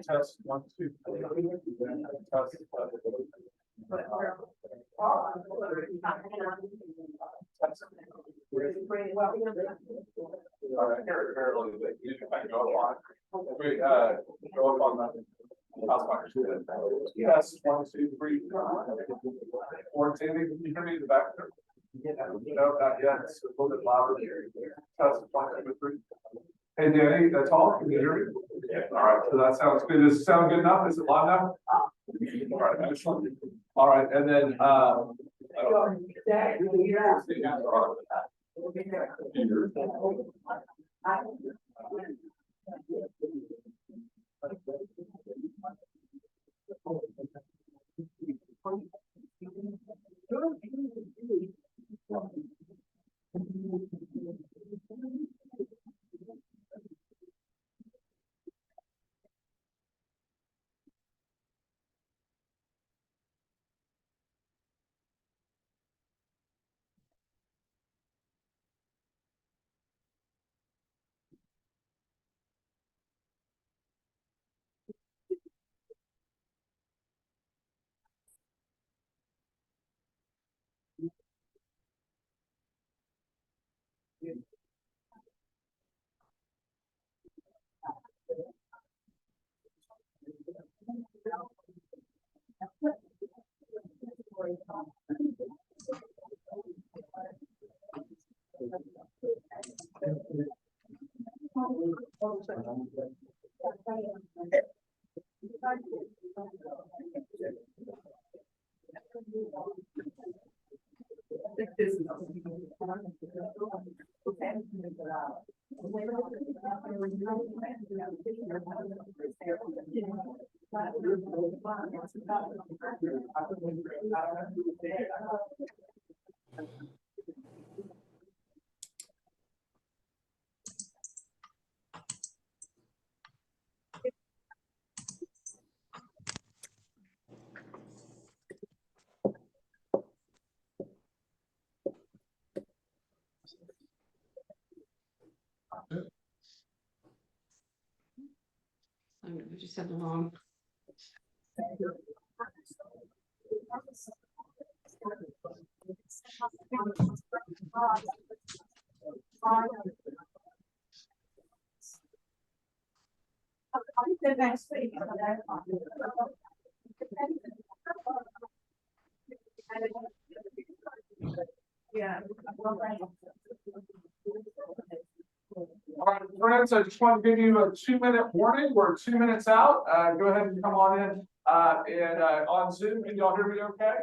Test 1, 2, 3. Test. All right, here, a little bit. You can go up on. Wait, go up on that. Yes, 1, 2, 3. 4, Tammy, can you hear me in the back there? No, not yet. It's a little bit louder. Test 1, 2, 3. Hey, Danny, that's all. Can you hear me? Yeah. All right, so that sounds good. Does it sound good enough? Is it loud enough? All right, excellent. All right, and then We just have a long. Next week. Yeah. all right, friends, I just want to give you a 2-minute warning. We're 2 minutes out. Go ahead and come on in. And on Zoom, can y'all hear me okay?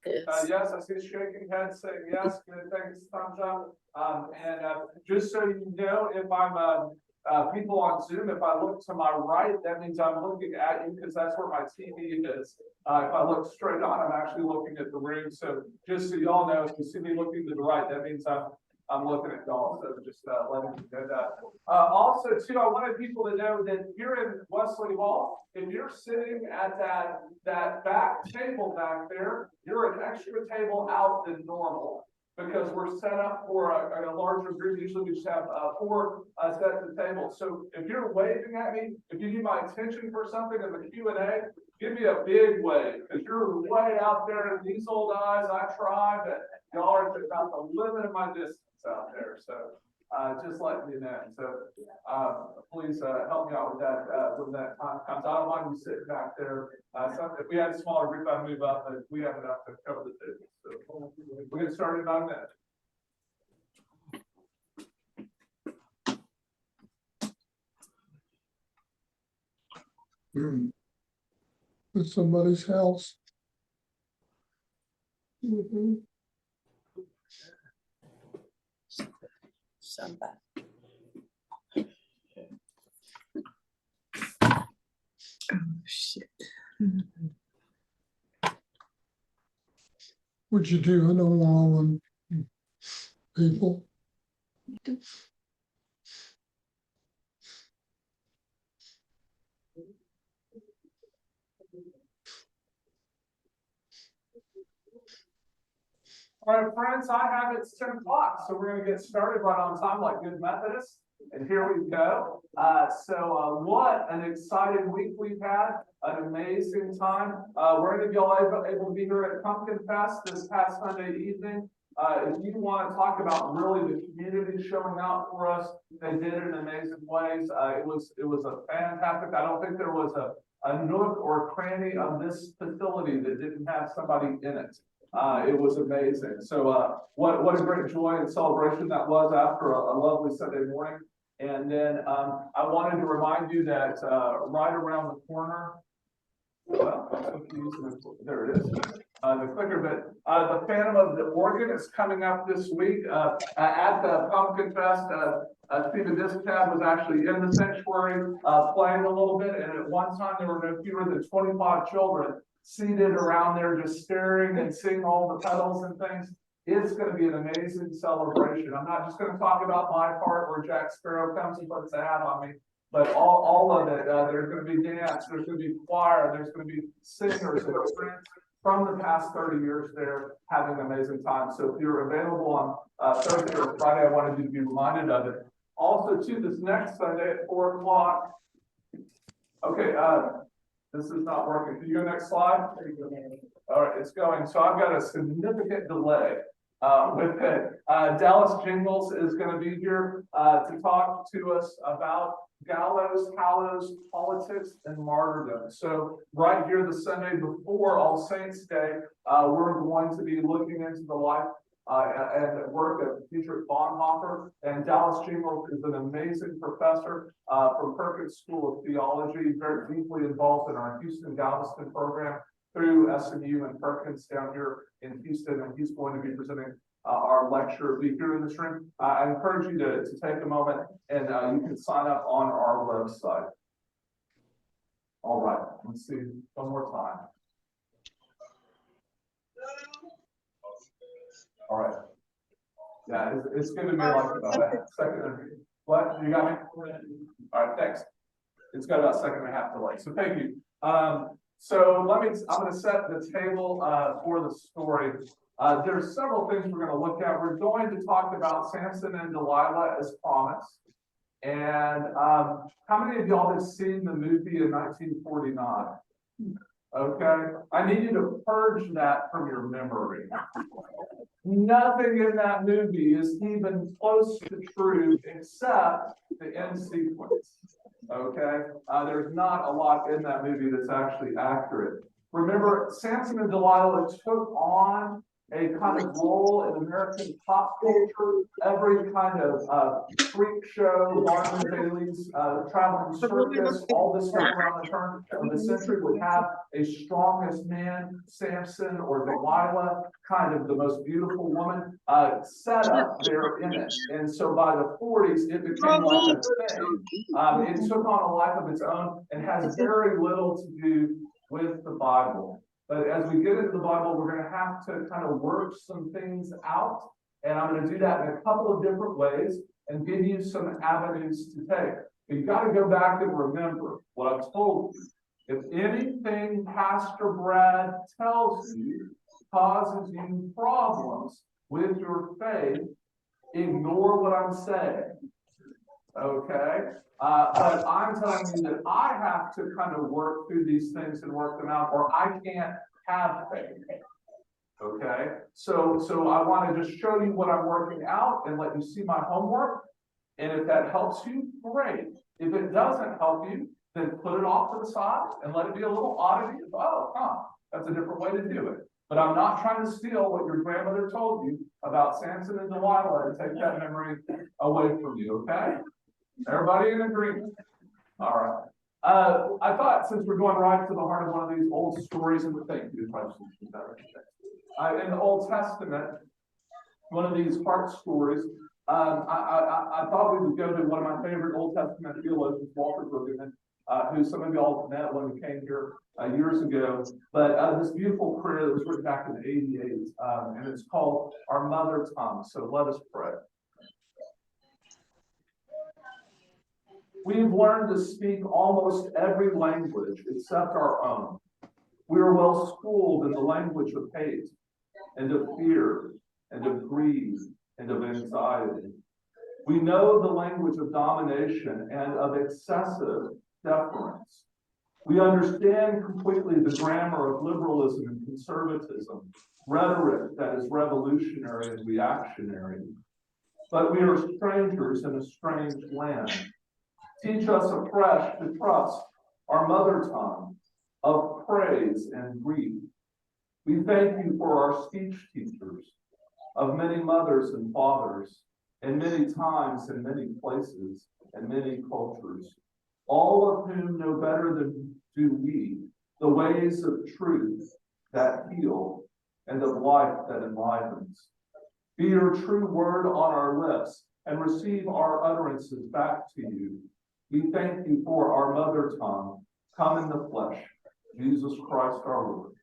Yes, I see shaking heads saying yes. Good, thanks, thumbs up. Just so you know, if I'm people on Zoom, if I look to my right, that means I'm looking at you because that's where my TV is. If I look straight on, I'm actually looking at the room. So just so y'all know, if you see me looking to the right, that means I'm looking at y'all. So just letting you know that. Also, too, I wanted people to know that here in Wesley Hall, if you're sitting at that back table back there, you're an extra table out than normal, because we're set up for a larger group. Usually we just have 4 sets of tables. So if you're waving at me, if you need my attention for something in the Q&A, give me a big wave, because you're way out there in these old eyes. I try, but y'all are about the limit of my distance out there. So just letting you know. So please help me out with that when that time comes. I don't mind you sitting back there. If we had a smaller group, I'd move up, but we have enough to cover the table. So we'll get started in about a minute. At somebody's house. Somebody. Oh shit. What'd you do? I know all them people. All right, friends, I have it's 10 o'clock, so we're gonna get started right on time like good Methodists. And here we go. What an exciting week we've had, an amazing time. We're gonna be all able to be here at Pumpkin Fest this past Sunday evening. If you want to talk about really the community showing out for us, they did it in amazing ways. It was a fantastic. I don't think there was a nook or cranny of this facility that didn't have somebody in it. It was amazing. So what a great joy and celebration that was after a lovely Sunday morning. And then I wanted to remind you that right around the corner, well, there it is, the clicker, but the Phantom of the Organ is coming up this week at the Pumpkin Fest. Stephen Discab was actually in the sanctuary playing a little bit, and at one time there were no fewer than 25 children seated around there just staring and seeing all the pedals and things. It's going to be an amazing celebration. I'm not just going to talk about my part where Jack Sparrow comes and puts a hat on me, but all of it. There's going to be dance, there's going to be choir, there's going to be singers and friends from the past 30 years there having an amazing time. So if you're available on Thursday or Friday, I wanted you to be reminded of it. Also, too, this next Sunday at 4 o'clock. Okay, this is not working. Can you go next slide? All right, it's going. So I've got a significant delay with it. Dallas Jingles is going to be here to talk to us about gallows, hallows, politics, and martyrdom. So right here the Sunday before All Saints Day, we're going to be looking into the life and work of Dietrich Bonhoeffer. And Dallas Jingles is an amazing professor from Perkins School of Theology, very deeply involved in our Houston Galveston program through SMU and Perkins down here in Houston, and he's going to be presenting our lecture here in this room. I encourage you to take a moment, and you can sign up on our website. All right, let's see one more time. All right. Yeah, it's giving me like about a second. What? You got me? All right, thanks. It's got about a second and a half delay. So thank you. So I'm going to set the table for the story. There's several things we're going to look at. We're going to talk about Samson and Delilah as promised. And how many of y'all have seen the movie in 1949? Okay, I need you to purge that from your memory. Nothing in that movie is even close to true except the end sequence. Okay, there's not a lot in that movie that's actually accurate. Remember, Samson and Delilah took on a kind of role in American pop culture. Every kind of freak show, Marvin Bailey's traveling circus, all this stuff around the turn of the century would have a strongest man, Samson or Delilah, kind of the most beautiful woman, set up there in it. And so by the 40s, it became like a thing. It took on a life of its own and has very little to do with the Bible. But as we get into the Bible, we're going to have to kind of work some things out. And I'm going to do that in a couple of different ways and give you some avenues to take. But you got to go back and remember what I've told you. If anything Pastor Brad tells you causes you problems with your faith, ignore what I'm saying. Okay? But I'm telling you that I have to kind of work through these things and work them out, or I can't have faith. Okay? So I want to just show you what I'm working out and let you see my homework. And if that helps you, great. If it doesn't help you, then put it off to the side and let it be a little oddity. That's a different way to do it. But I'm not trying to steal what your grandmother told you about Samson and Delilah and take that memory away from you, okay? Everybody in agreement? All right. I thought since we're going right to the heart of one of these old stories in the thing, in the Old Testament, one of these heart stories, I thought we would go to one of my favorite Old Testament theologians, Walter Brueggemann, who some of y'all met when we came here years ago. But this beautiful prayer that was written back in '88, and it's called Our Mother Tongue. So let us pray. We've learned to speak almost every language except our own. We are well schooled in the language of hate and of fear and of greed and of anxiety. We know the language of domination and of excessive deference. We understand completely the grammar of liberalism and conservatism, rhetoric that is revolutionary and reactionary. But we are strangers in a strange land. Teach us afresh to trust our mother tongue of praise and grief. We thank you for our speech teachers, of many mothers and fathers, and many times and many places and many cultures, all of whom know better than do we the ways of truth that heal and of life that enlivens. Be your true word on our lips and receive our utterances back to you. We thank you for our mother tongue, come in the flesh, Jesus Christ our Lord.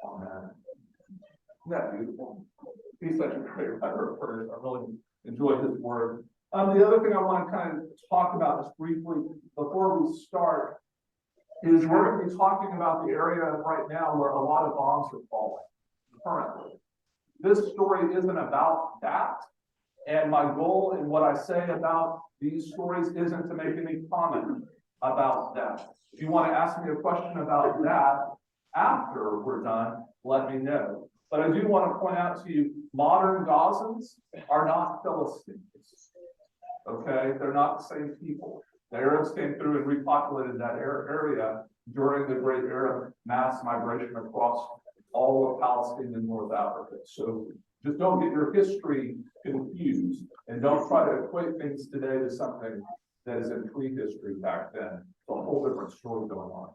Amen. Isn't that beautiful? He's such a great writer of prayers. I really enjoy his word. The other thing I want to kind of talk about just briefly before we start is we're going to be talking about the area right now where a lot of bombs are falling currently. This story isn't about that. And my goal in what I say about these stories isn't to make any comment about that. If you want to ask me a question about that after we're done, let me know. But I do want to point out to you, modern Gazans are not Philistines. Okay, they're not the same people. The Arabs came through and repopulated that area during the Great Arab mass migration across all of Palestine and North Africa. So just don't get your history confused and don't try to equate things today to something that is in prehistory back then. It's a whole different story going on.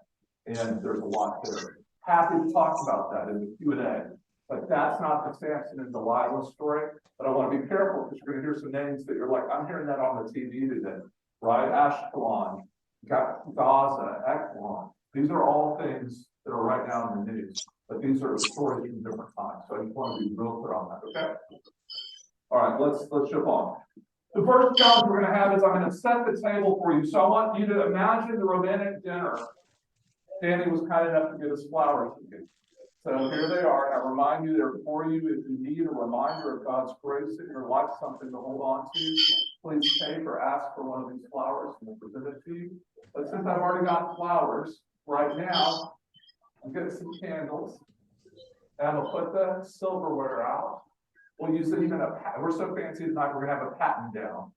And there's a lot there. Happy to talk about that in the Q&A. But that's not the Samson and Delilah story. But I want to be careful because you're going to hear some names that you're like, I'm hearing that on the TV today, right? Ashkelon, Gaza, Ekron. These are all things that are right now in the news. But these are stories from different times. So I just want to be real clear on that, okay? All right, let's jump on. The first challenge we're going to have is I'm going to set the table for you. So I want you to imagine the romantic dinner. Danny was kind enough to give us flowers today. So here they are, and I remind you they're for you. If you need a reminder of God's grace in your life, something to hold on to, please take or ask for one of these flowers and we'll present it to you. But since I've already got flowers, right now, I'm getting some candles, and I'll put the silverware out. We'll use even we're so fancy tonight, we're gonna have a patent down.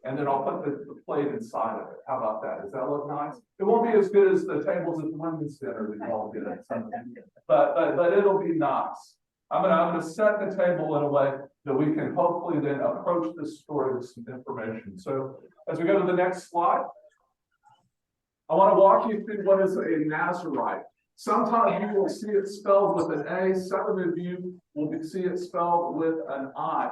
And then I'll put the plate inside of it. How about that? Does that look nice? It won't be as good as the tables at the Women's Center that you all get at Sunday. But it'll be nice. I'm gonna set the table in a way that we can hopefully then approach this story with some information. So as we go to the next slide, I want to walk you through what is a Nazarite. Sometimes you will see it spelled with an A. Some of you will see it spelled with an I.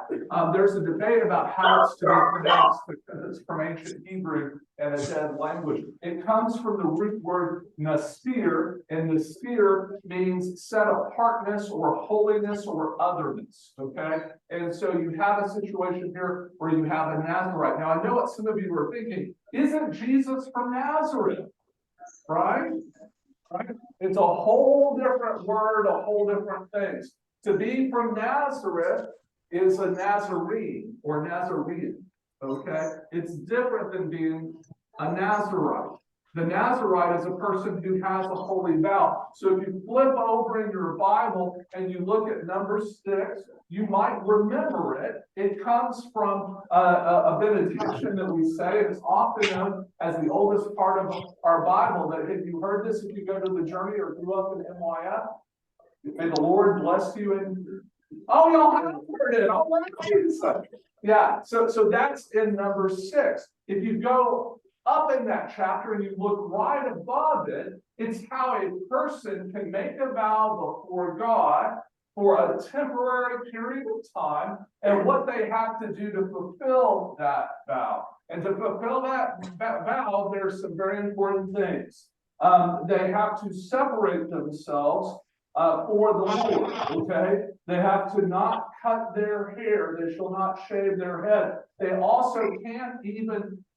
There's a debate about how it's to be pronounced because it's from ancient Hebrew and a dead language. It comes from the root word nasir, and nasir means set apartness or holiness or otherness. Okay, and so you have a situation here where you have a Nazarite. Now I know what some of you are thinking. Isn't Jesus from Nazareth? Right? Right? It's a whole different word, a whole different things. To be from Nazareth is a Nazarene or Nazarene. Okay? It's different than being a Nazarite. The Nazarite is a person who has a holy vow. So if you flip over in your Bible and you look at number 6, you might remember it. It comes from a benediction that we say. It's often known as the oldest part of our Bible. That if you heard this, if you go to the journey or grew up in NYF, may the Lord bless you. And oh, y'all have heard it. Oh, yeah. So that's in number 6. If you go up in that chapter and you look right above it, it's how a person can make a vow before God for a temporary period of time and what they have to do to fulfill that vow. And to fulfill that vow, there's some very important things. They have to separate themselves for the Lord, okay? They have to not cut their hair. They shall not shave their head. They also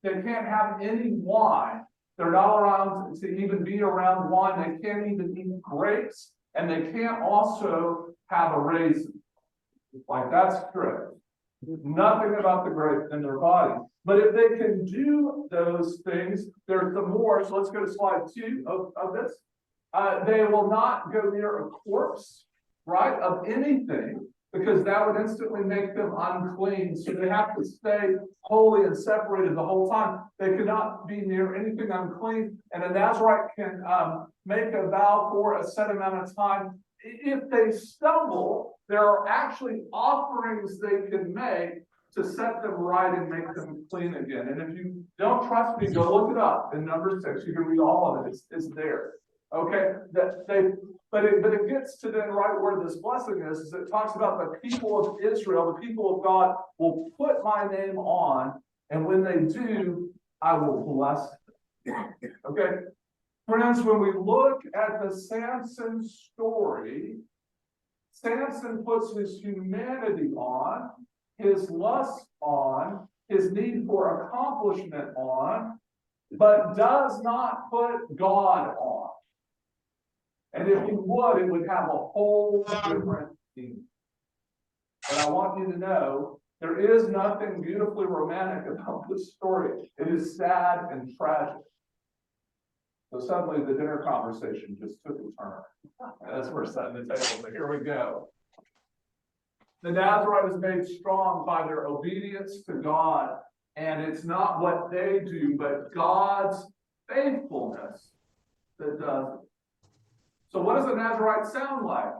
they can't have any wine. They're not allowed to even be around wine. They can't even eat grapes, and they can't also have a raisin. Like that's strict. Nothing about the grape in their body. But if they can do those things, there's the more. So let's go to slide 2 of this. They will not go near a corpse, right, of anything, because that would instantly make them unclean. So they have to stay holy and separated the whole time. They cannot be near anything unclean. And a Nazarite can make a vow for a set amount of time. If they stumble, there are actually offerings they can make to set them right and make them clean again. And if you don't trust me, go look it up in number 6. You can read all of it. It's there. Okay, but it gets to then right where this blessing is it talks about the people of Israel, the people of God will put my name on, and when they do, I will bless them. Okay, friends, when we look at the Samson story, Samson puts his humanity on, his lust on, his need for accomplishment on, but does not put God on. And if he would, it would have a whole different meaning. But I want you to know, there is nothing beautifully romantic about this story. It is sad and tragic. So suddenly the dinner conversation just took a turn. As we're setting the table, but here we go. The Nazarite is made strong by their obedience to God. And it's not what they do, but God's faithfulness that does it. So what does a Nazarite sound like?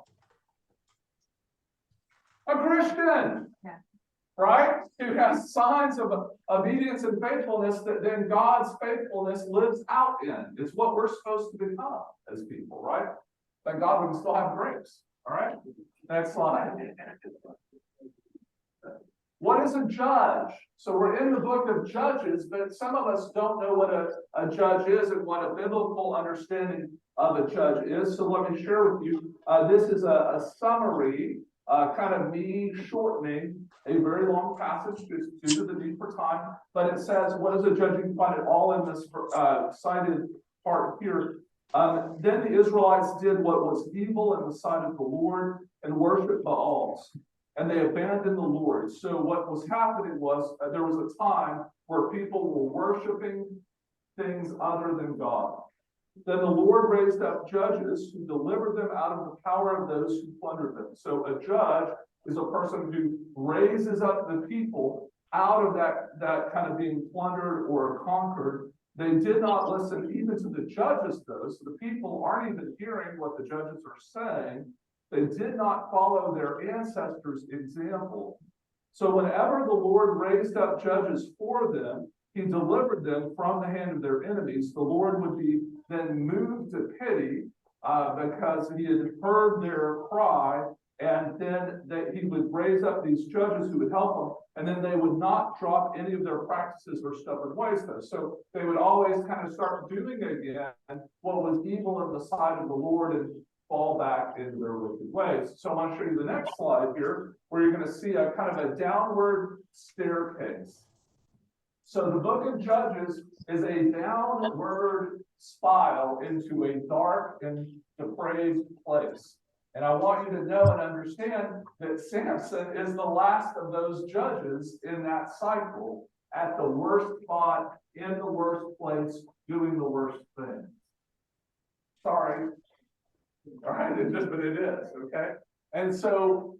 A Christian, right? Who has signs of obedience and faithfulness that then God's faithfulness lives out in. It's what we're supposed to become as people, right? Thank God we can still have grapes, all right? Next slide. What is a judge? So we're in the book of Judges, but some of us don't know what a judge is and what a biblical understanding of a judge is. So let me share with you. This is a summary, kind of me shortening a very long passage due to the need for time. But it says, what is a judge? You can find it all in this cited part here. Then the Israelites did what was evil in the sight of the Lord and worshiped Baals. And they abandoned the Lord. So what was happening was there was a time where people were worshiping things other than God. Then the Lord raised up judges who delivered them out of the power of those who plundered them. So a judge is a person who raises up the people out of that kind of being plundered or conquered. They did not listen even to the judges, though. So the people aren't even hearing what the judges are saying. They did not follow their ancestors' example. So whenever the Lord raised up judges for them, he delivered them from the hand of their enemies. The Lord would be then moved to pity because he had heard their cry, and then he would raise up these judges who would help them, and then they would not drop any of their practices or stubborn ways, though. So they would always kind of start doing again what was evil in the sight of the Lord and fall back into their wicked ways. So I want to show you the next slide here, where you're going to see a kind of a downward staircase. So the book of Judges is a downward spiral into a dark and depraved place. And I want you to know and understand that Samson is the last of those judges in that cycle, at the worst spot, in the worst place, doing the worst thing. Sorry. All right, but it is, okay? And so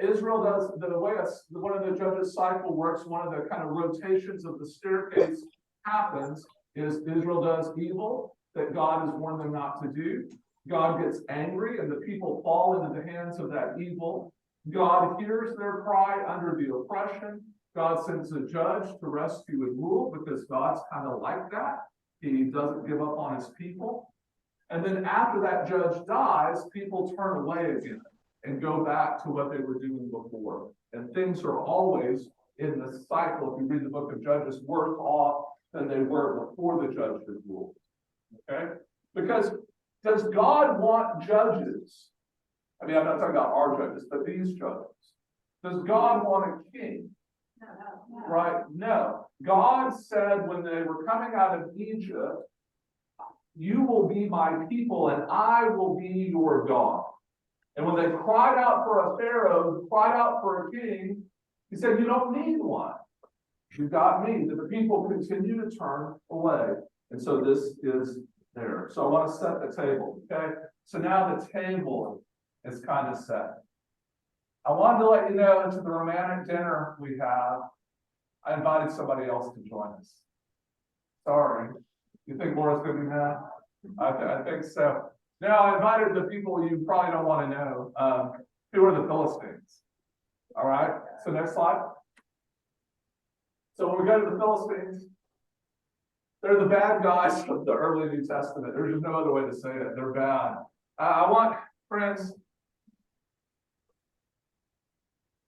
Israel does the way one of the judges' cycle works, one of the kind of rotations of the staircase happens is Israel does evil that God has warned them not to do. God gets angry and the people fall into the hands of that evil. God hears their cry under the oppression. God sends a judge to rescue and rule because God's kind of like that. He doesn't give up on his people. And then after that judge dies, people turn away again and go back to what they were doing before. And things are always in the cycle, if you read the book of Judges, worse off than they were before the judge had ruled. Okay? Because does God want judges? I mean, I'm not talking about our judges, but these judges. Does God want a king? No. Right? No. God said when they were coming out of Egypt, you will be my people and I will be your God. And when they cried out for a pharaoh, cried out for a king, he said, you don't need one. You got me. That the people continue to turn away. And so this is there. So I want to set the table. Okay. So now the table is kind of set. I wanted to let you know to the romantic dinner we have, I invited somebody else to join us. Sorry. You think Laura's going to be mad? I think so. Now, I invited the people you probably don't want to know. Who are the Philistines? All right. So next slide. So when we go to the Philistines, they're the bad guys of the early New Testament. There's just no other way to say it. They're bad. I want, friends,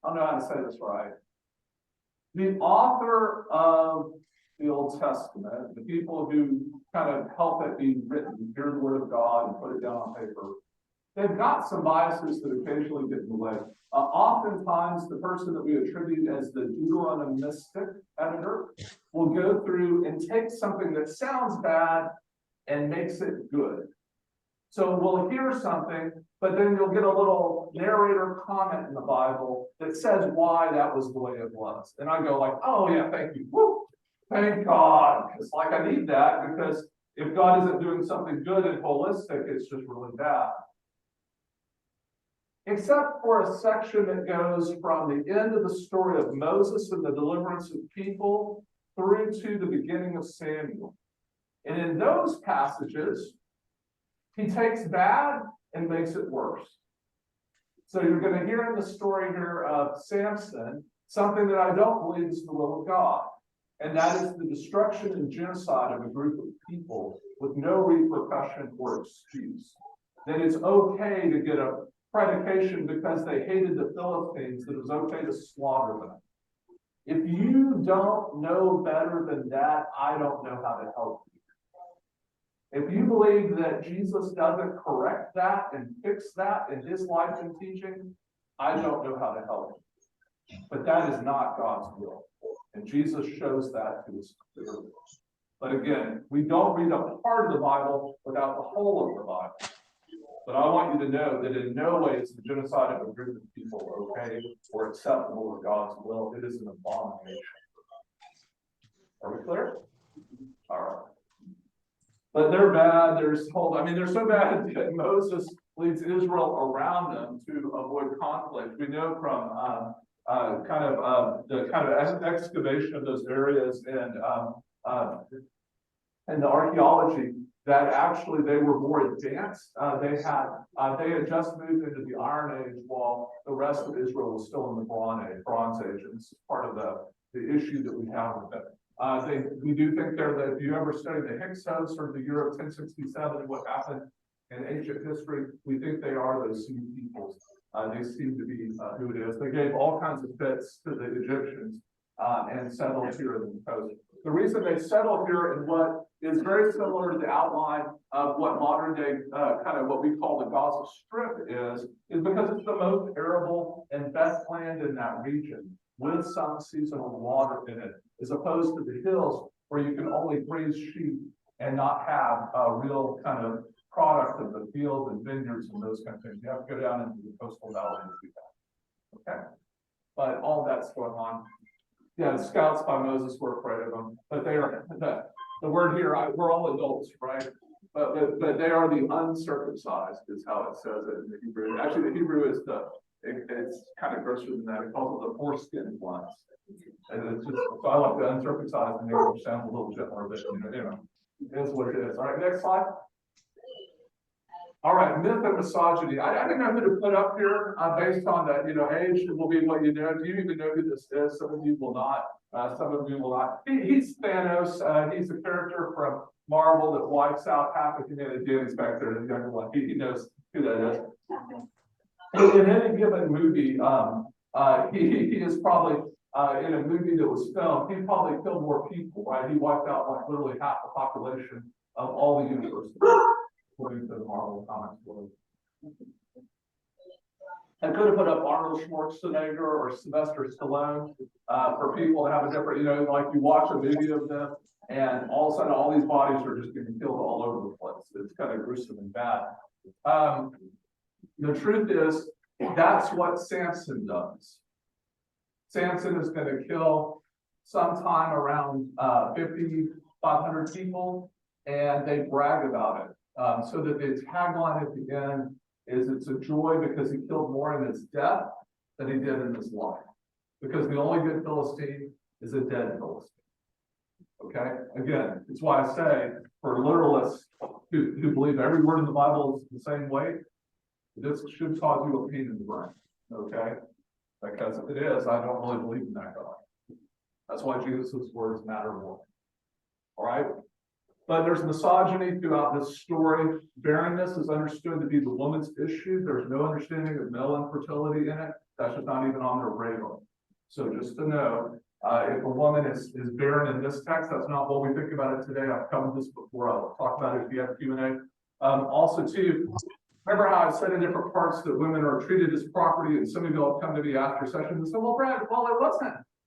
I don't know how to say this right. The author of the Old Testament, the people who kind of help it be written, hear the word of God and put it down on paper, they've got some biases that occasionally get in the way. Oftentimes, the person that we attribute as the Deuteronomistic editor will go through and take something that sounds bad and makes it good. So we'll hear something, but then you'll get a little narrator comment in the Bible that says why that was the way it was. And I go like, oh yeah, thank you. Woo! Thank God. It's like I need that, because if God isn't doing something good and holistic, it's just really bad. Except for a section that goes from the end of the story of Moses and the deliverance of people through to the beginning of Samuel. And in those passages, he takes bad and makes it worse. So you're going to hear in the story here of Samson, something that I don't believe is the will of God. And that is the destruction and genocide of a group of people with no repercussion or excuse. That it's okay to get a predication because they hated the Philistines, that it was okay to slaughter them. If you don't know better than that, I don't know how to help you. If you believe that Jesus doesn't correct that and fix that in his life and teaching, I don't know how to help you. But that is not God's will. And Jesus shows that to us clearly. But again, we don't read a part of the Bible without the whole of the Bible. But I want you to know that in no way is the genocide of a group of people okay or acceptable to God's will. It is an abomination. Are we clear? All right. But they're bad. They're so bad that Moses leads Israel around them to avoid conflict. We know from the kind of excavation of those areas and the archaeology that actually they were more advanced. They had just moved into the Iron Age while the rest of Israel was still in the Bronze Age. And this is part of the issue that we have with it. We do think if you ever study the Hyksos or the year of 1067 and what happened in ancient history, we think they are those Sioux peoples. They seem to be who it is. They gave all kinds of fits to the Egyptians and settled here in the coast. The reason they settled here in what is very similar to the outline of what modern day kind of what we call the Gaza Strip is because it's the most arable and best land in that region with some seasonal water in it, as opposed to the hills where you can only graze sheep and not have a real kind of product of the fields and vineyards and those kind of things. You have to go down into the coastal valley to do that. Okay. But all that's going on. Yeah, the scouts by Moses were afraid of them, but they are the word here. We're all adults, right? But they are the uncircumcised, is how it says it in the Hebrew. Actually, the Hebrew is it's kind of grosser than that. It calls it the foreskin ones, and it's just so I like the uncircumcised, and they sound a little gentler, but it is what it is. All right, next slide. All right, myth and misogyny. I didn't know who to put up here based on that. Age will be what you know. Do you even know who this is? Some of you will not. Some of you will not. He's Thanos. He's a character from Marvel that wipes out half of humanity. Danny's back there, the younger one. He knows who that is. In any given movie, he is probably in a movie that was filmed. He probably killed more people. Right? He wiped out like literally half the population of all the universe. According to the Marvel comics world. I could have put up Arnold Schwarzenegger or Sylvester Stallone for people to have a different, like you watch a movie of them and all of a sudden all these bodies are just getting killed all over the place. It's kind of gruesome and bad. The truth is, that's what Samson does. Samson is going to kill sometime around 5,500 people, and they brag about it. So that the tagline at the end is it's a joy because he killed more in his death than he did in his life. Because the only good Philistine is a dead Philistine. Okay? Again, it's why I say for literalists who believe every word in the Bible is the same way, this should cause you a pain in the brain. Okay? Because if it is, I don't really believe in that God. That's why Jesus' words matter more. All right? But there's misogyny throughout this story. Barrenness is understood to be the woman's issue. There's no understanding of male infertility in it. That's just not even on their radar. So just to know, if a woman is barren in this text, that's not what we think about it today. I've covered this before. I'll talk about it if you have Q&A. Also, too, remember how I said in different parts that women are treated as property, and some of you will come to me after sessions and say, well, Brad, well, it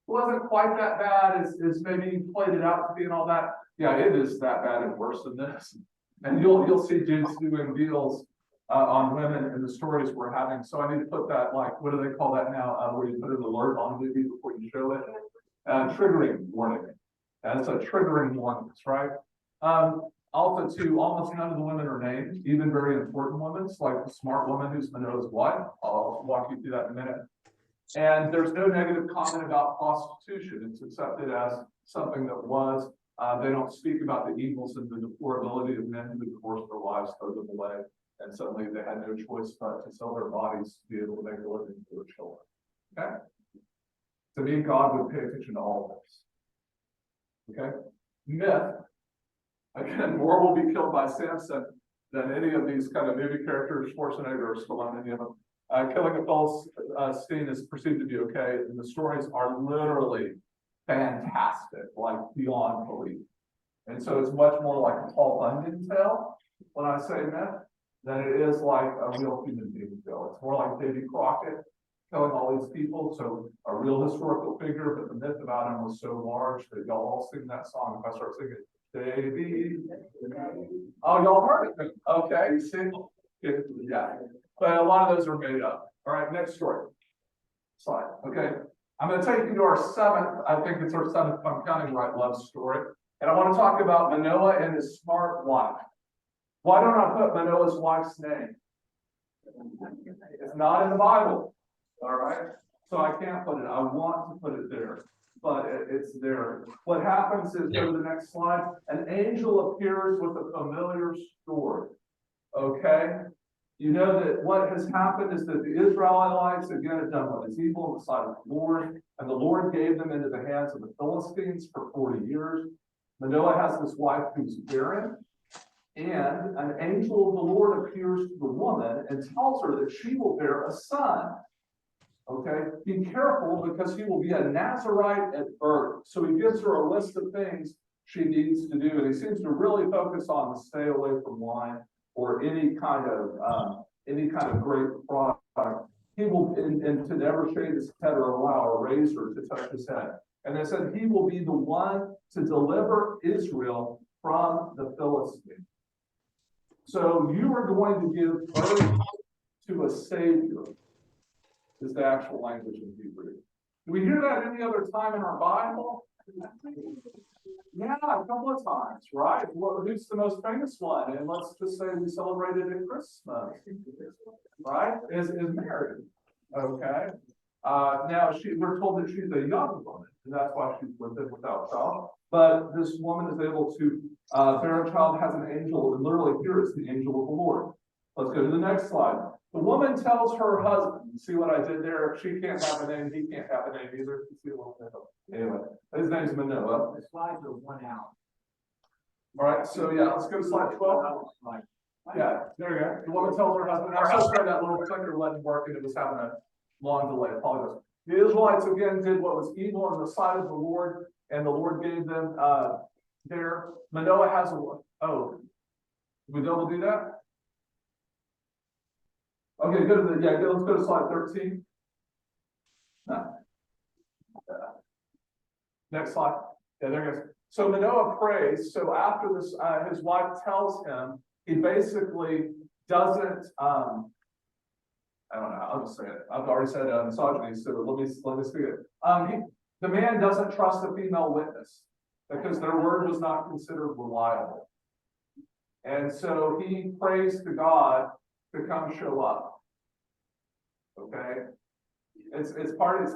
wasn't quite that bad as maybe you played it out to be and all that. Yeah, it is that bad and worse than this. And you'll see dudes doing deals on women in the stories we're having. So I need to put that, like, what do they call that now? Where you put an alert on a movie before you show it. Triggering warning. That's a triggering warning, right? Also, too, almost none of the women are named, even very important women, like the smart woman who's Manoah's wife. I'll walk you through that in a minute. And there's no negative comment about prostitution. It's accepted as something that was. They don't speak about the evils and the deplorability of men who divorced their wives, throw them away, and suddenly they had no choice but to sell their bodies to be able to make a living for their children. Okay? To me, God would pay attention to all of this. Okay? Myth. Again, more will be killed by Samson than any of these kind of movie characters, Schwarzenegger or Stallone, any of them. Killing a Philistine is perceived to be okay, and the stories are literally fantastic, like beyond belief. And so it's much more like a Paul Bunyan tale when I say myth than it is like a real human being tale. It's more like Davy Crockett killing all these people, so a real historical figure, but the myth about him was so large that y'all all sing that song. If I start singing, Davy, oh, y'all heard it. Okay, you see? Yeah. But a lot of those are made up. All right, next story. Slide. Okay. I'm going to take you to our seventh, I think it's our seventh, if I'm counting right, love story. And I want to talk about Manoah and his smart wife. Why don't I put Manoah's wife's name? It's not in the Bible. All right. So I can't put it. I want to put it there, but it's there. What happens is, go to the next slide, an angel appears with a familiar story. Okay. You know that what has happened is that the Israelites, again, have done what is evil in the sight of the Lord, and the Lord gave them into the hands of the Philistines for 40 years. Manoah has this wife who's barren, and an angel of the Lord appears to the woman and tells her that she will bear a son. Okay, be careful because he will be a Nazirite at birth. So he gives her a list of things she needs to do, and he seems to really focus on the stay away from wine or any kind of great product. He will, and to never shave his head or allow a razor to touch his head. And they said he will be the one to deliver Israel from the Philistines. So you are going to give birth to a savior, is the actual language in Hebrew. Do we hear that any other time in our Bible? Yeah, a couple of times, right? Well, who's the most famous one? And let's just say we celebrated at Christmas, right? Is Mary. Okay. Now we're told that she's a young woman, and that's why she's living without child. But this woman is able to bear a child, has an angel, and literally here is the angel of the Lord. Let's go to the next slide. The woman tells her husband, see what I did there? She can't have a name, he can't have a name either. See what anyway, his name's Manoah. The slides are one out. All right, so yeah, let's go to slide 12. Yeah, there you go. The woman tells her husband, I'm so sorry that little clicker wasn't working, it was having a long delay. Apologize. The Israelites again did what was evil in the sight of the Lord, and the Lord gave them there. Manoah has oh, we able to do that? Okay, let's go to slide 13. No. Next slide. Yeah, there it goes. So Manoah prays. So after this, his wife tells him, he basically doesn't I don't know, I'll just say it. I've already said misogyny, so let me speak it. The man doesn't trust the female witness because their word was not considered reliable. And so he prays to God to come show up. Okay? It's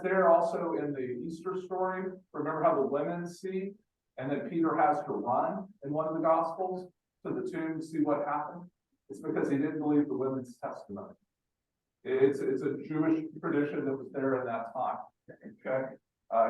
there also in the Easter story. Remember how the women see, and then Peter has to run in one of the Gospels to the tomb to see what happened? It's because he didn't believe the women's testimony. It's a Jewish tradition that was there in that time. Okay?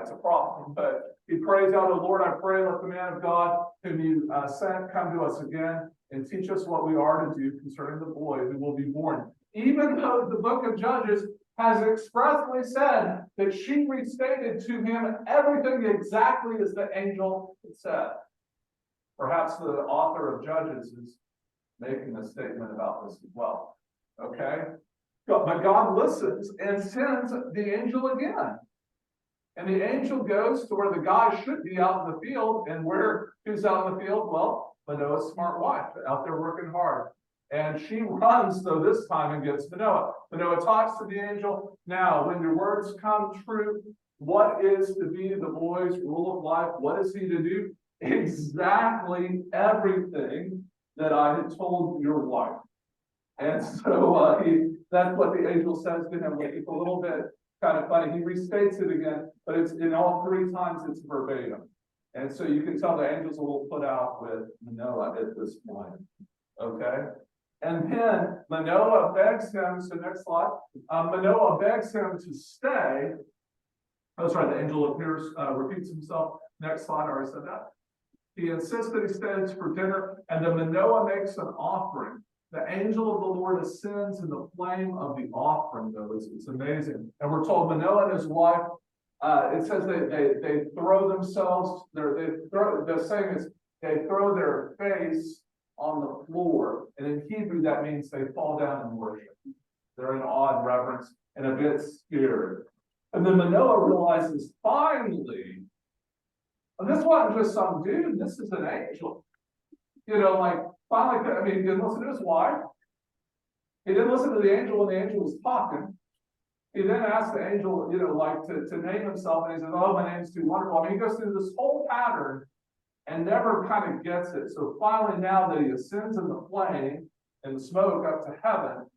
It's a problem, but he prays out, "Oh Lord, I pray, let the man of God whom you sent come to us again and teach us what we are to do concerning the boy who will be born." Even though the book of Judges has expressly said that she restated to him everything exactly as the angel had said. Perhaps the author of Judges is making a statement about this as well. Okay? But God listens and sends the angel again. And the angel goes to where the guy should be out in the field. And who's out in the field? Well, Manoah's smart wife, out there working hard. And she runs, though, this time and gets Manoah. Manoah talks to the angel. "Now, when your words come true, what is to be the boy's rule of life? What is he to do?" "Exactly everything that I had told your wife." And so that's what the angel says to him. It's a little bit kind of funny. He restates it again, but it's in all three times it's verbatim. And so you can tell the angel's a little put out with Manoah at this point. Okay? And then Manoah begs him, so next slide. Manoah begs him to stay. That's right, the angel appears, repeats himself. Next slide, I already said that. He insists that he stays for dinner, and then Manoah makes an offering. The angel of the Lord ascends in the flame of the offering, though. It's amazing. And we're told Manoah and his wife, it says they throw themselves, the saying is they throw their face on the floor. And in Hebrew, that means they fall down and worship. They're in awe and reverence and a bit scared. And then Manoah realizes finally, and this wasn't just some dude, this is an angel. Finally, I mean, he didn't listen to his wife. He didn't listen to the angel when the angel was talking. He then asked the angel, to name himself, and he says, "Oh, my name's too wonderful." I mean, he goes through this whole pattern and never kind of gets it. So finally, now that he ascends in the flame and the smoke up to heaven,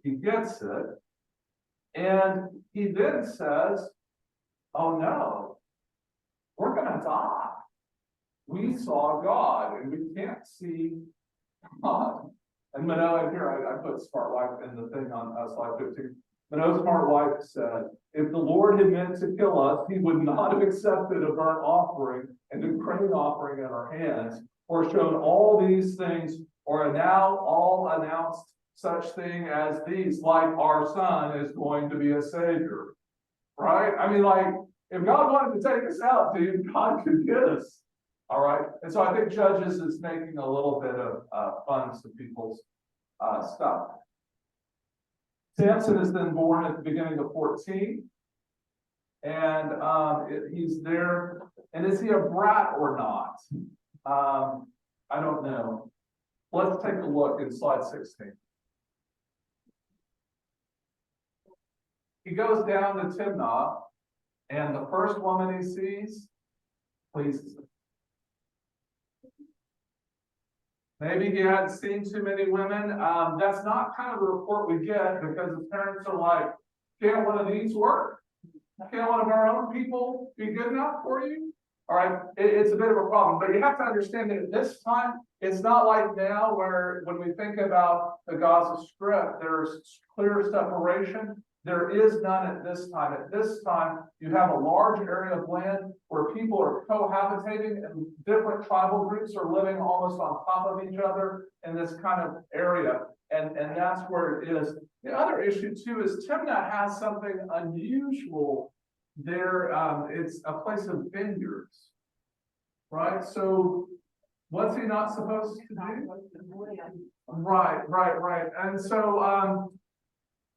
he gets it. And he then says, "Oh no, we're going to die. We saw God and we can't see God." And Manoah, here I put smart wife in the thing on slide 15. Manoah's smart wife said, "If the Lord had meant to kill us, he would not have accepted a burnt offering and a grain offering in our hands, or shown all these things, or now all announced such thing as these, like our son is going to be a savior." Right? I mean, if God wanted to take us out, dude, God could get us. All right. And so I think Judges is making a little bit of fun of some people's stuff. Samson is then born at the beginning of 14. And he's there. And is he a brat or not? I don't know. Let's take a look in slide 16. He goes down to Timnah, and the first woman he sees pleases him. Maybe he hadn't seen too many women. That's not kind of the report we get, because his parents are like, "Can't one of these work? Can't one of our own people be good enough for you?" All right, it's a bit of a problem, but you have to understand that at this time, it's not like now where when we think about the Gaza Strip, there's clear separation. There is none at this time. At this time, you have a large area of land where people are cohabitating and different tribal groups are living almost on top of each other in this kind of area. And that's where it is. The other issue too is Timnah has something unusual there. It's a place of vineyards, right? So what's he not supposed to do? Right. And so,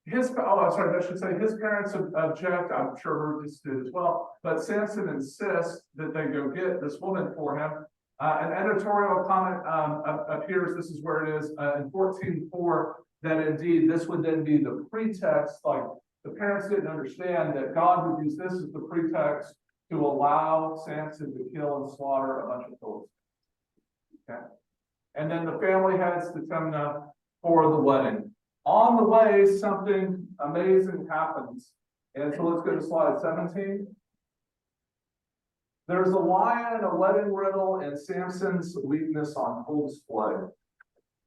his parents object. I'm sure Ruth did as well. But Samson insists that they go get this woman for him. An editorial comment appears, this is where it is, in 14:4, that indeed this would then be the pretext, like the parents didn't understand that God would use this as the pretext to allow Samson to kill and slaughter a bunch of Philistines. Okay. And then the family heads to Timnah for the wedding. On the way, something amazing happens. And so let's go to slide 17. There's a lion, a wedding riddle, and Samson's weakness on full display.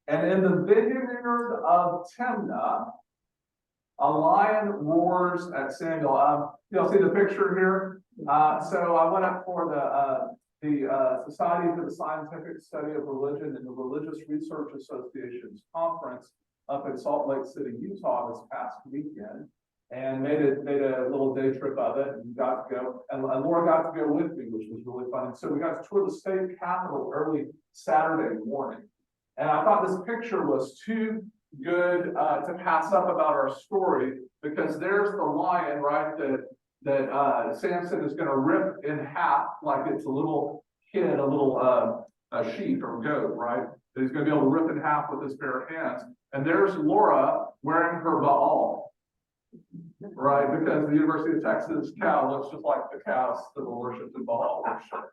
And in the vineyard of Timnah, a lion roars at Samuel. You'll see the picture here. So I went up for the Society for the Scientific Study of Religion and the Religious Research Association's conference up in Salt Lake City, Utah this past weekend, and made a little day trip of it, and got to go, and Laura got to go with me, which was really fun. And so we got to tour the state capitol early Saturday morning, and I thought this picture was too good to pass up about our story, because there's the lion, right, that Samson is going to rip in half like it's a little kid, a little a sheep or goat, right? That he's going to be able to rip in half with his bare hands. And there's Laura wearing her Baal, right? Because the University of Texas cow looks just like the cows that were worshipped in Baal worship.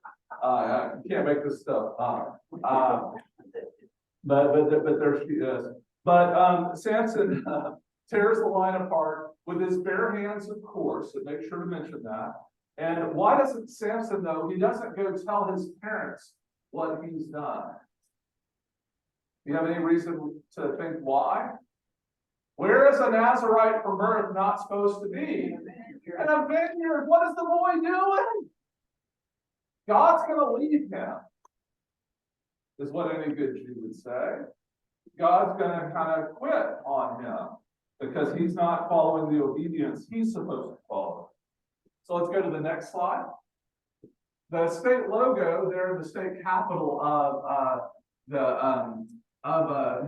You can't make this stuff up. But there she is. But Samson tears the lion apart with his bare hands, of course, and make sure to mention that. And why doesn't Samson, though, he doesn't go tell his parents what he's done? Do you have any reason to think why? Where is a Nazarite from birth not supposed to be? In a vineyard. What is the boy doing? God's going to leave him, is what any good Jew would say. God's going to kind of quit on him because he's not following the obedience he's supposed to follow. So let's go to the next slide. The state logo there in the state capital of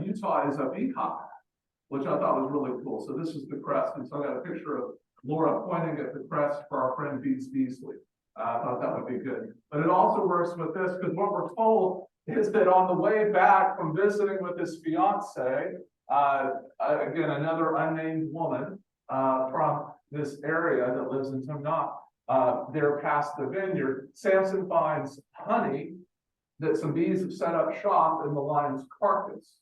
Utah is a beehive, which I thought was really cool. So this is the crest, and so I got a picture of Laura pointing at the crest for our friend Beats Beasley. I thought that would be good. But it also works with this, because what we're told is that on the way back from visiting with his fiance, again, another unnamed woman from this area that lives in Timnah, there past the vineyard, Samson finds honey that some bees have set up shop in the lion's carcass.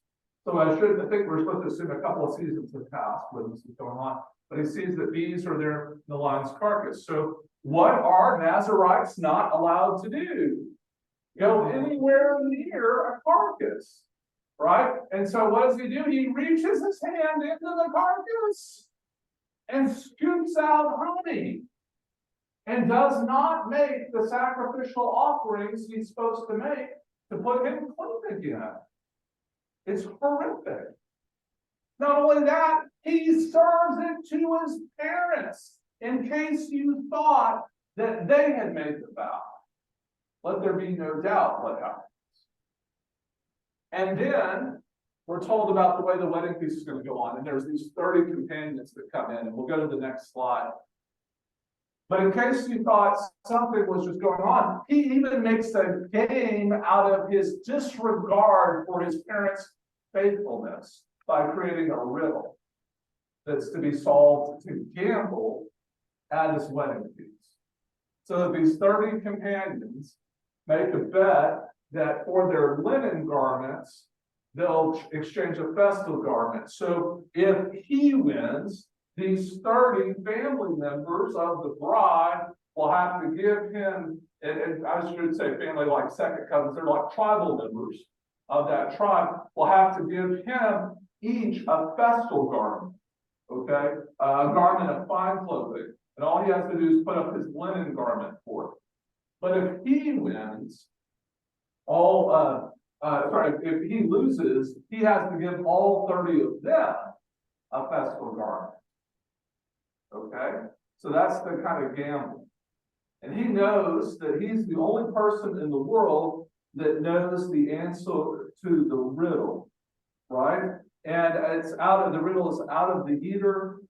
So I think we're supposed to assume a couple of seasons have passed when this is going on, but he sees that bees are there in the lion's carcass. So what are Nazarites not allowed to do? Go anywhere near a carcass, right? And so what does he do? He reaches his hand into the carcass and scoops out honey and does not make the sacrificial offerings he's supposed to make to put him clean again. It's horrific. Not only that, he serves it to his parents in case you thought that they had made the vow. Let there be no doubt what happens. And then we're told about the way the wedding feast is going to go on. And there's these 30 companions that come in, and we'll go to the next slide. But in case you thought something was just going on, he even makes a game out of his disregard for his parents' faithfulness by creating a riddle that's to be solved to gamble at his wedding feast. So that these 30 companions make a bet that for their linen garments, they'll exchange a festal garment. So if he wins, these 30 family members of the bride will have to give him, and I should say family like second cousins, they're like tribal members of that tribe, will have to give him each a festal garment, okay? A garment of fine clothing. And all he has to do is put up his linen garment for it. But if he wins, if he loses, he has to give all 30 of them a festal garment. Okay? So that's the kind of gamble. And he knows that he's the only person in the world that knows the answer to the riddle, right? And the riddle is out of the eater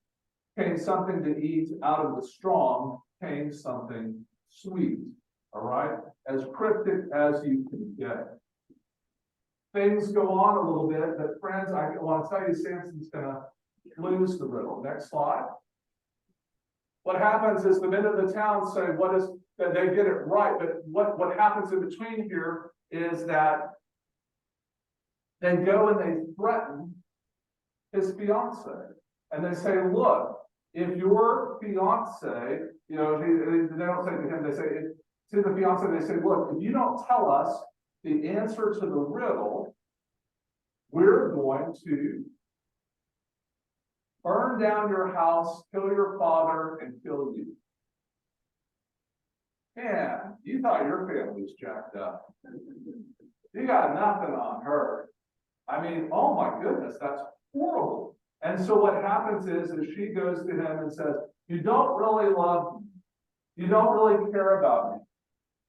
came something to eat, out of the strong came something sweet. all right? As cryptic as you can get. Things go on a little bit, but friends, I want to tell you, Samson's gonna lose the riddle. Next slide. What happens is the men of the town say, that they get it right, but what happens in between here is that they go and they threaten his fiance. And they say, look, if your fiance, they don't say to him, they say to the fiance, they say, look, if you don't tell us the answer to the riddle, we're going to burn down your house, kill your father, and kill you. Man, you thought your family was jacked up. You got nothing on her. I mean, oh my goodness, that's horrible. And so what happens is she goes to him and says, you don't really love me. You don't really care about me.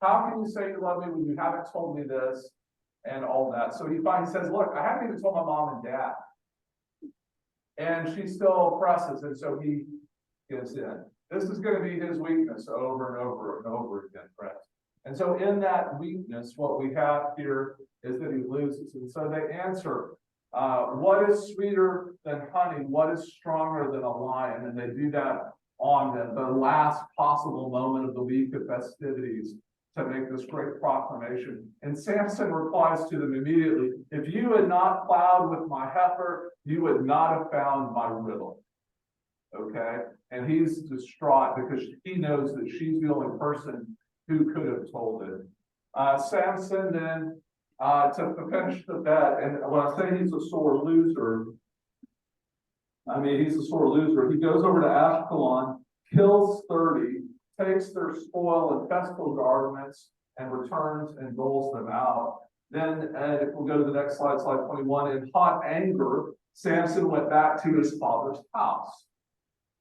How can you say you love me when you haven't told me this and all that? So he finally says, look, I haven't even told my mom and dad. And she still presses, and so he gives in. This is going to be his weakness over and over and over again, friends. And so in that weakness, what we have here is that he loses. And so they answer, what is sweeter than honey? What is stronger than a lion? And they do that on the last possible moment of the week of festivities to make this great proclamation. And Samson replies to them immediately, if you had not plowed with my heifer, you would not have found my riddle. Okay? And he's distraught because he knows that she's the only person who could have told it. Samson then, to finish the bet, and when I say he's a sore loser, I mean he's a sore loser. He goes over to Ashkelon, kills 30, takes their spoil and festal garments, and returns and doles them out. Then, if we'll go to the next slide, slide 21, in hot anger, Samson went back to his father's house.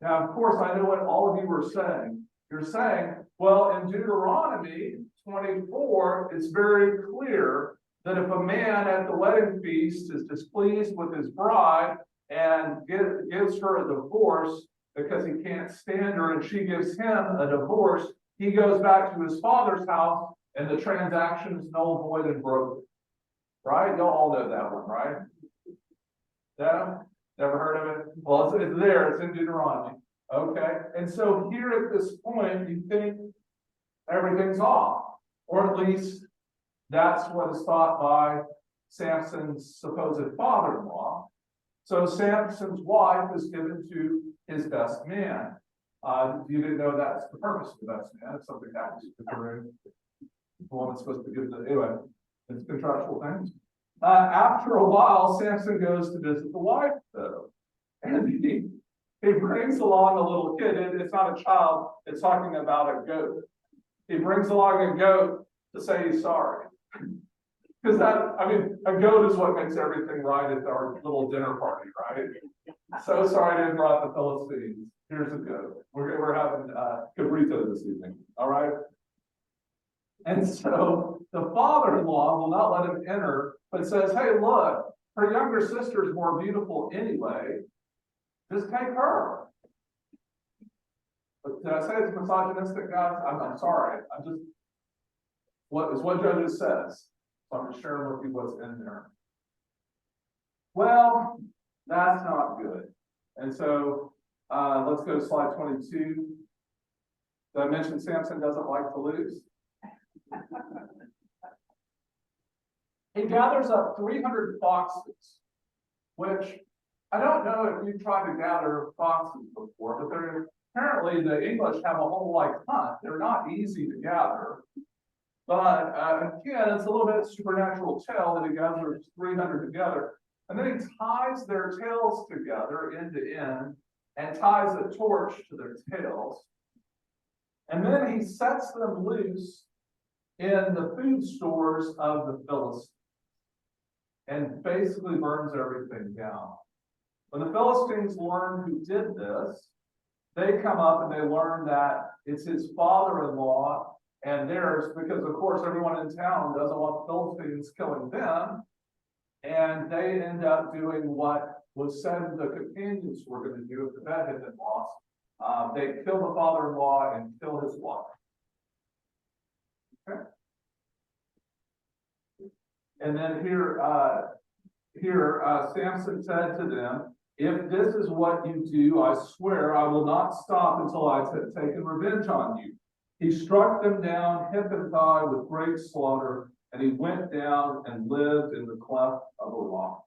Now, of course, I know what all of you are saying. You're saying, well, in Deuteronomy 24, it's very clear that if a man at the wedding feast is displeased with his bride and gives her a divorce because he can't stand her and she gives him a divorce, he goes back to his father's house and the transaction is null, void, and broken. Right? Y'all all know that one, right? No? Never heard of it? Well, it's there. It's in Deuteronomy. Okay? And so here at this point, you think everything's off. Or at least that's what is thought by Samson's supposed father-in-law. So Samson's wife is given to his best man. You didn't know that's the purpose of the best man. If something happens to the room, the woman's supposed to give it. Anyway, it's contractual things. After a while, Samson goes to visit the wife, though. And he brings along a little kid. It's not a child. It's talking about a goat. He brings along a goat to say he's sorry. Because a goat is what makes everything right at our little dinner party, right? So sorry I didn't brought the Philistines. Here's a goat. We're having cabrito this evening, all right? And so the father-in-law will not let him enter, but says, hey, look, her younger sister is more beautiful anyway. Just take her. But did I say it's misogynistic, guys? I'm sorry. What Judges says. So I'm just sharing with you what's in there. Well, that's not good. And so let's go to slide 22. Did I mention Samson doesn't like to lose? He gathers up 300 foxes, which I don't know if you've tried to gather foxes before, but apparently the English have a whole hunt. They're not easy to gather. But again, it's a little bit supernatural tale that he gathers 300 together. And then he ties their tails together end to end and ties a torch to their tails. And then he sets them loose in the food stores of the Philistines and basically burns everything down. When the Philistines learn who did this, they come up and they learn that it's his father-in-law and theirs, because of course everyone in town doesn't want the Philistines killing them. And they end up doing what was said the companions were going to do if the bet had been lost. They kill the father-in-law and kill his wife. Okay. And then Samson said to them, if this is what you do, I swear I will not stop until I have taken revenge on you. He struck them down hip and thigh with great slaughter, and he went down and lived in the cleft of a rock.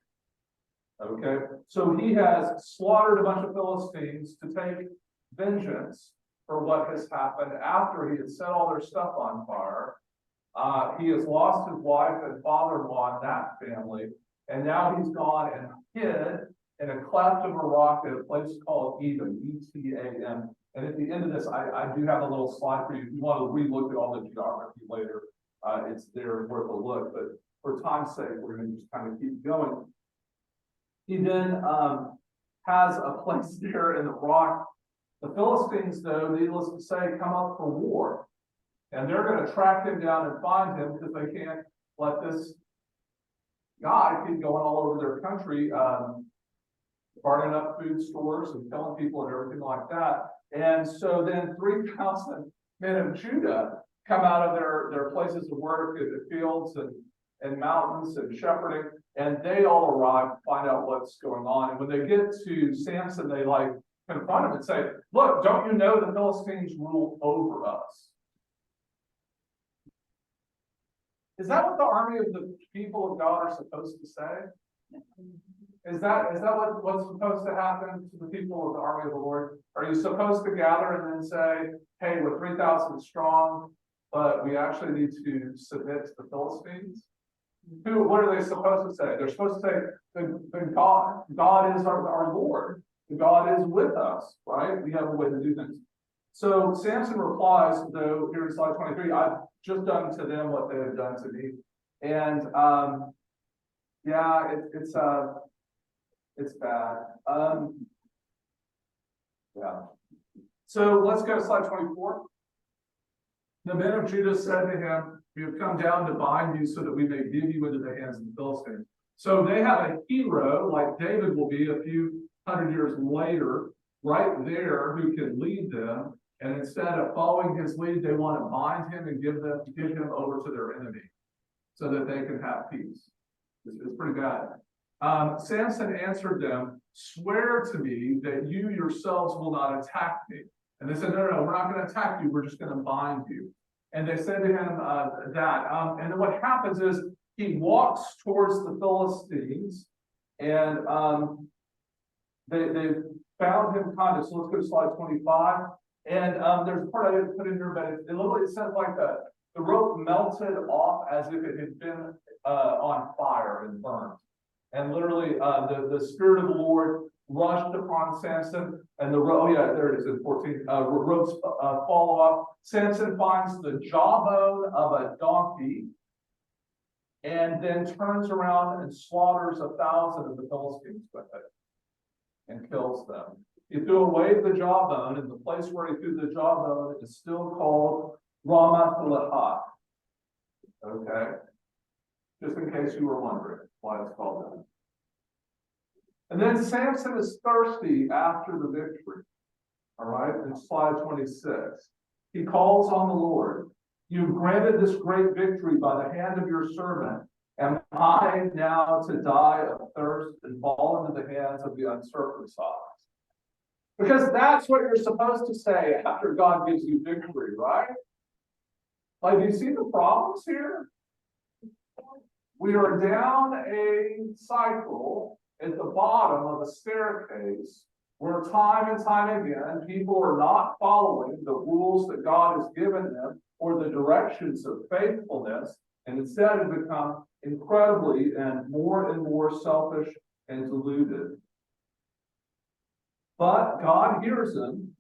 Okay, so he has slaughtered a bunch of Philistines to take vengeance for what has happened after he had set all their stuff on fire. He has lost his wife and father-in-law in that family, and now he's gone and hid in a cleft of a rock at a place called Edom, E-T-A-M. And at the end of this, I do have a little slide for you. If you want to relook at all the geography later, it's there worth a look. But for time's sake, we're going to just kind of keep going. He then has a place there in the rock. The Philistines, though, needless to say, come up for war. And they're going to track him down and find him because they can't let this guy keep going all over their country, burning up food stores and killing people and everything like that. And so then 3,000 men of Judah come out of their places of work in the fields and mountains and shepherding, and they all arrive to find out what's going on. And when they get to Samson, they confront him and say, look, don't you know the Philistines rule over us? Is that what the army of the people of God are supposed to say? Is that what's supposed to happen to the people of the army of the Lord? Are you supposed to gather and then say, hey, we're 3,000 strong, but we actually need to submit to the Philistines? What are they supposed to say? They're supposed to say, that God is our Lord. God is with us, right? We have a way to do things. So Samson replies, though, here in slide 23, I've just done to them what they have done to me. And yeah, it's bad. Yeah. So let's go to slide 24. The men of Judah said to him, we have come down to bind you so that we may give you into the hands of the Philistines. So they have a hero like David will be a few hundred years later, right there, who can lead them. And instead of following his lead, they want to bind him and give him over to their enemy so that they can have peace. It's pretty bad. Samson answered them, swear to me that you yourselves will not attack me. And they said, no, we're not going to attack you. We're just going to bind you. And they said to him that. And then what happens is he walks towards the Philistines, and they found him kind of. So let's go to slide 25. And there's a part I didn't put in here, but it literally says like the rope melted off as if it had been on fire and burned. And literally the Spirit of the Lord rushed upon Samson, and the rope, oh yeah, there it is in 14, ropes fall off. Samson finds the jawbone of a donkey and then turns around and slaughters 1,000 of the Philistines with it and kills them. He threw away the jawbone, and the place where he threw the jawbone is still called Ramath-Lehi. Okay? Just in case you were wondering why it's called that. And then Samson is thirsty after the victory. All right, in slide 26. He calls on the Lord. You've granted this great victory by the hand of your servant. Am I now to die of thirst and fall into the hands of the uncircumcised? Because that's what you're supposed to say after God gives you victory, right? Like, do you see the problems here? We are down a cycle at the bottom of a staircase where time and time again, people are not following the rules that God has given them or the directions of faithfulness, and instead have become incredibly and more selfish and deluded. But God hears them,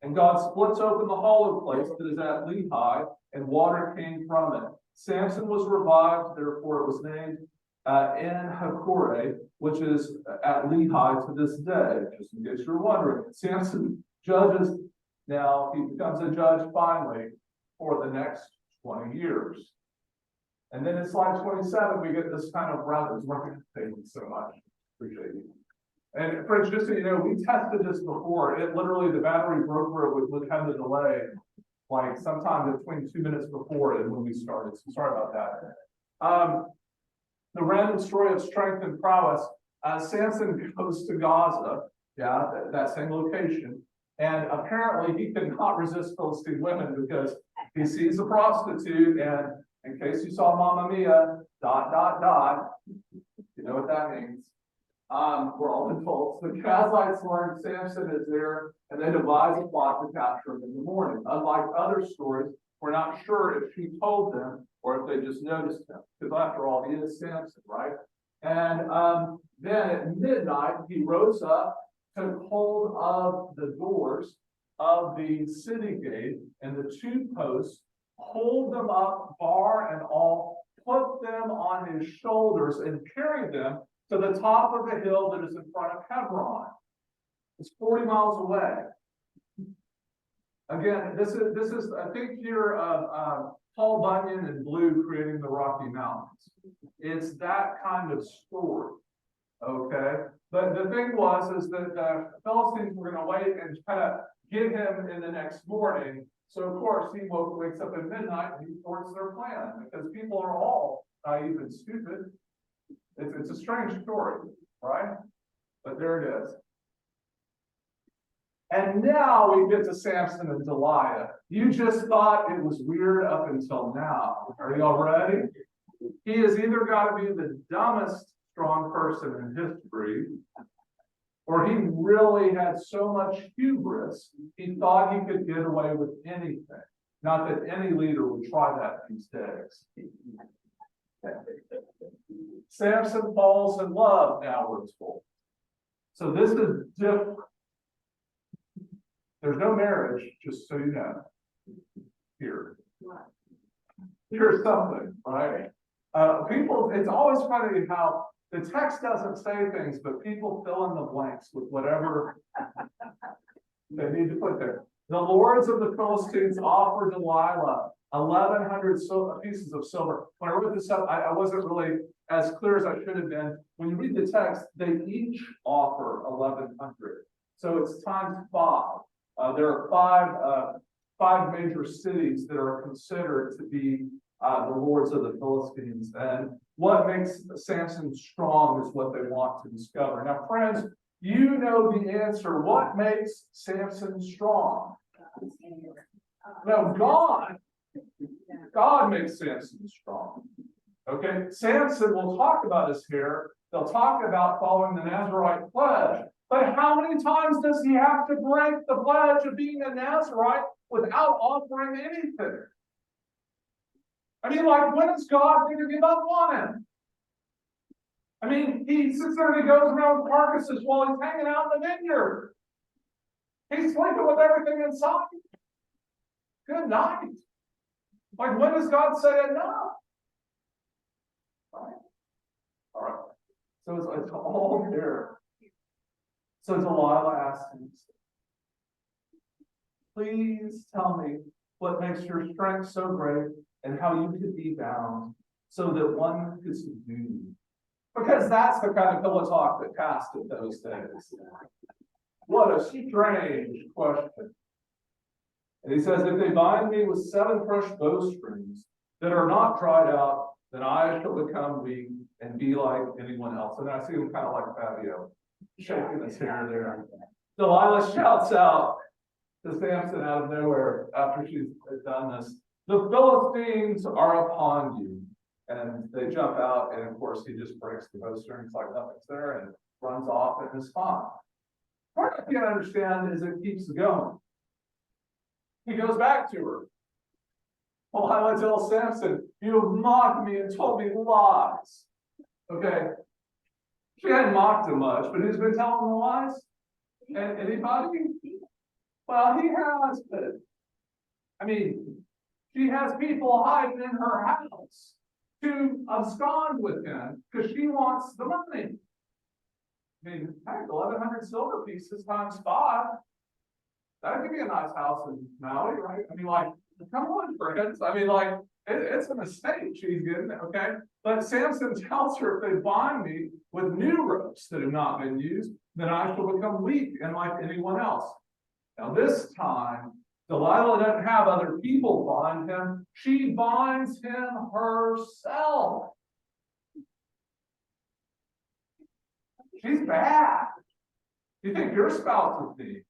and God splits open the hollow place that is at Lehi, and water came from it. Samson was revived, therefore it was named En-Hakkore, which is at Lehi to this day, just in case you're wondering. Samson judges, now he becomes a judge finally for the next 20 years. And then in slide 27, we get this kind of round. Thank you so much. Appreciate you. And friends, just so you know, we tested this before. It literally, the battery broke where it would have the delay. like sometime between 2 minutes before and when we started, so sorry about that. The random story of strength and prowess, Samson goes to Gaza, yeah, that same location, and apparently he could not resist Philistine women because he sees a prostitute, and in case you saw Mamma Mia, ... You know what that means. We're all adults. The Gazites learn Samson is there, and they devise a plot to capture him in the morning. Unlike other stories, we're not sure if she told them or if they just noticed him, because after all, he is Samson, right? And then at midnight, he rose up, took hold of the doors of the city gate and the two posts, hold them up, bar and all, put them on his shoulders and carried them to the top of the hill that is in front of Hebron. It's 40 miles away. Again, this is I think here Paul Bunyan in blue creating the Rocky Mountains. It's that kind of story. Okay, but the thing is that the Philistines were going to wait and kind of get him in the next morning. So of course he wakes up at midnight and he thwarts their plan because people are all naive and stupid. It's a strange story, right? But there it is. And now we get to Samson and Delilah. You just thought it was weird up until now. Are y'all ready? He has either got to be the dumbest strong person in history, or he really had so much hubris, he thought he could get away with anything. Not that any leader would try that these days. Samson falls in love, now we're told. So this is different. There's no marriage, just so you know. Here. Here's something, right? People, it's always funny how the text doesn't say things, but people fill in the blanks with whatever they need to put there. The lords of the Philistines offer Delilah 1,100 pieces of silver. When I wrote this up, I wasn't really as clear as I should have been. When you read the text, they each offer 1,100. So it's times 5. There are five major cities that are considered to be the lords of the Philistines. And what makes Samson strong is what they want to discover. Now, friends, you know the answer. What makes Samson strong? No, God. God makes Samson strong. Okay, Samson, we'll talk about his hair. They'll talk about following the Nazirite pledge. But how many times does he have to break the pledge of being a Nazirite without offering anything? I mean, like, when is God going to give up on him? I mean, he sits there and he goes around with carcasses while he's hanging out in the vineyard. He's sleeping with everything inside. Good night. Like, when does God say enough? Right? All right. So it's all there. So Delilah asks him, please tell me what makes your strength so great and how you could be bound so that one could subdue you. Because that's the kind of pillow talk that passed in those days. What a strange question. And he says, if they bind me with 7 fresh bowstrings that are not dried out, then I shall become weak and be like anyone else. And I see him kind of like Fabio, shaking his hair there. Delilah shouts out to Samson out of nowhere after she's done this, the Philistines are upon you. And they jump out, and of course he just breaks the bowstrings like nothing's there and runs off and is fine. What I can't understand is it keeps going. He goes back to her. Delilah tells Samson, you have mocked me and told me lies. Okay. She hadn't mocked him much, but who's been telling the lies? Anybody? Well, he has been. I mean, she has people hiding in her house to abscond with him because she wants the money. I mean, heck, 1,100 silver pieces times 5. That'd give you a nice house in Maui, right? I mean, like, come on, friends. I mean, like, it's a mistake she's getting, okay? But Samson tells her, if they bind me with new ropes that have not been used, then I shall become weak and like anyone else. Now, this time, Delilah doesn't have other people bind him. She binds him herself. She's bad. You think your spouse is mean?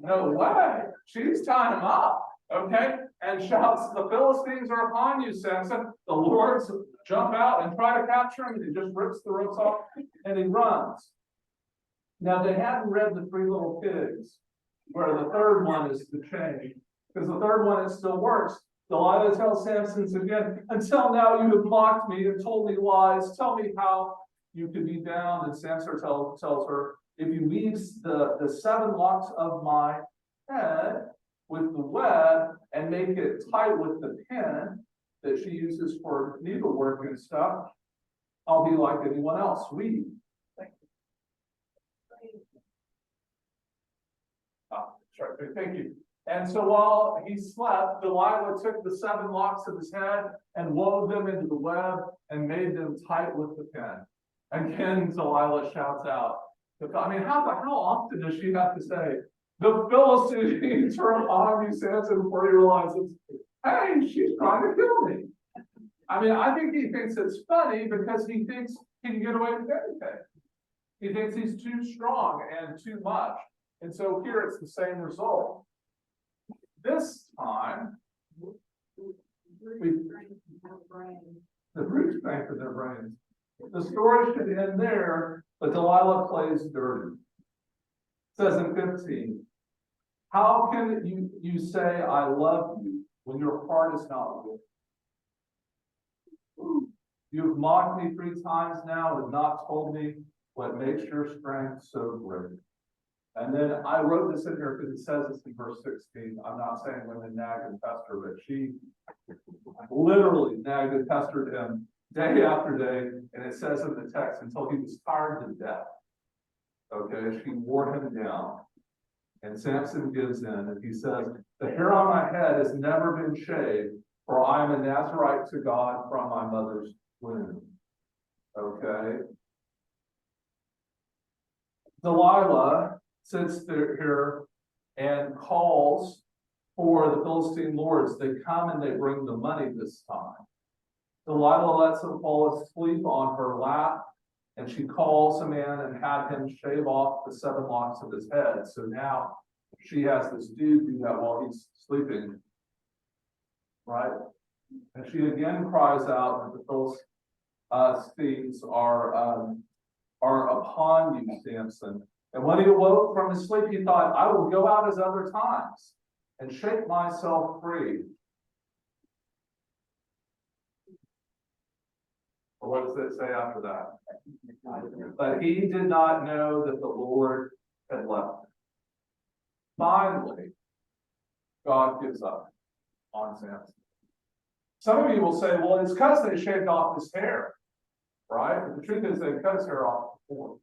No way. She's tying him up. Okay? And shouts, the Philistines are upon you, Samson. The lords jump out and try to capture him. He just rips the ropes off and he runs. Now, they hadn't read the three little pigs, where the third one is the change. Because the third one, it still works. Delilah tells Samson again, until now you have mocked me and told me lies. Tell me how you could be bound. And Samson tells her, if you weave the 7 locks of my head with the web and make it tight with the pin that she uses for needlework and stuff, I'll be like anyone else. Weave. Thank you. And so while he slept, Delilah took the 7 locks of his head and wove them into the web and made them tight with the pin. Again, Delilah shouts out. I mean, how often does she have to say, the Philistines are upon you, Samson, before he realizes, hey, she's trying to kill me. I mean, I think he thinks it's funny because he thinks he can get away with anything. He thinks he's too strong and too much. And so here it's the same result. This time, the brute strength of their brains. The story should end there, but Delilah plays dirty. It says in 15, how can you say I love you when your heart is not with me? You've mocked me 3 times now and not told me what makes your strength so great. And then I wrote this in here because it says this in verse 16. I'm not saying women nag and pester, but she literally nagged and pestered him day after day. And it says in the text until he was tired to death. Okay, she wore him down. And Samson gives in and he says, the hair on my head has never been shaved, for I am a Nazarite to God from my mother's womb. Okay. Delilah sits there here and calls for the Philistine lords. They come and they bring the money this time. Delilah lets him fall asleep on her lap, and she calls a man and had him shave off the 7 locks of his head. So now she has this dude do that while he's sleeping, right? And she again cries out that the Philistines are upon you, Samson. And when he awoke from his sleep, he thought, I will go out as other times and shake myself free. Well, what does it say after that? But he did not know that the Lord had left him. Finally, God gives up on Samson. Some of you will say, well, it's because they shaved off his hair, right? But the truth is they cut his hair off before.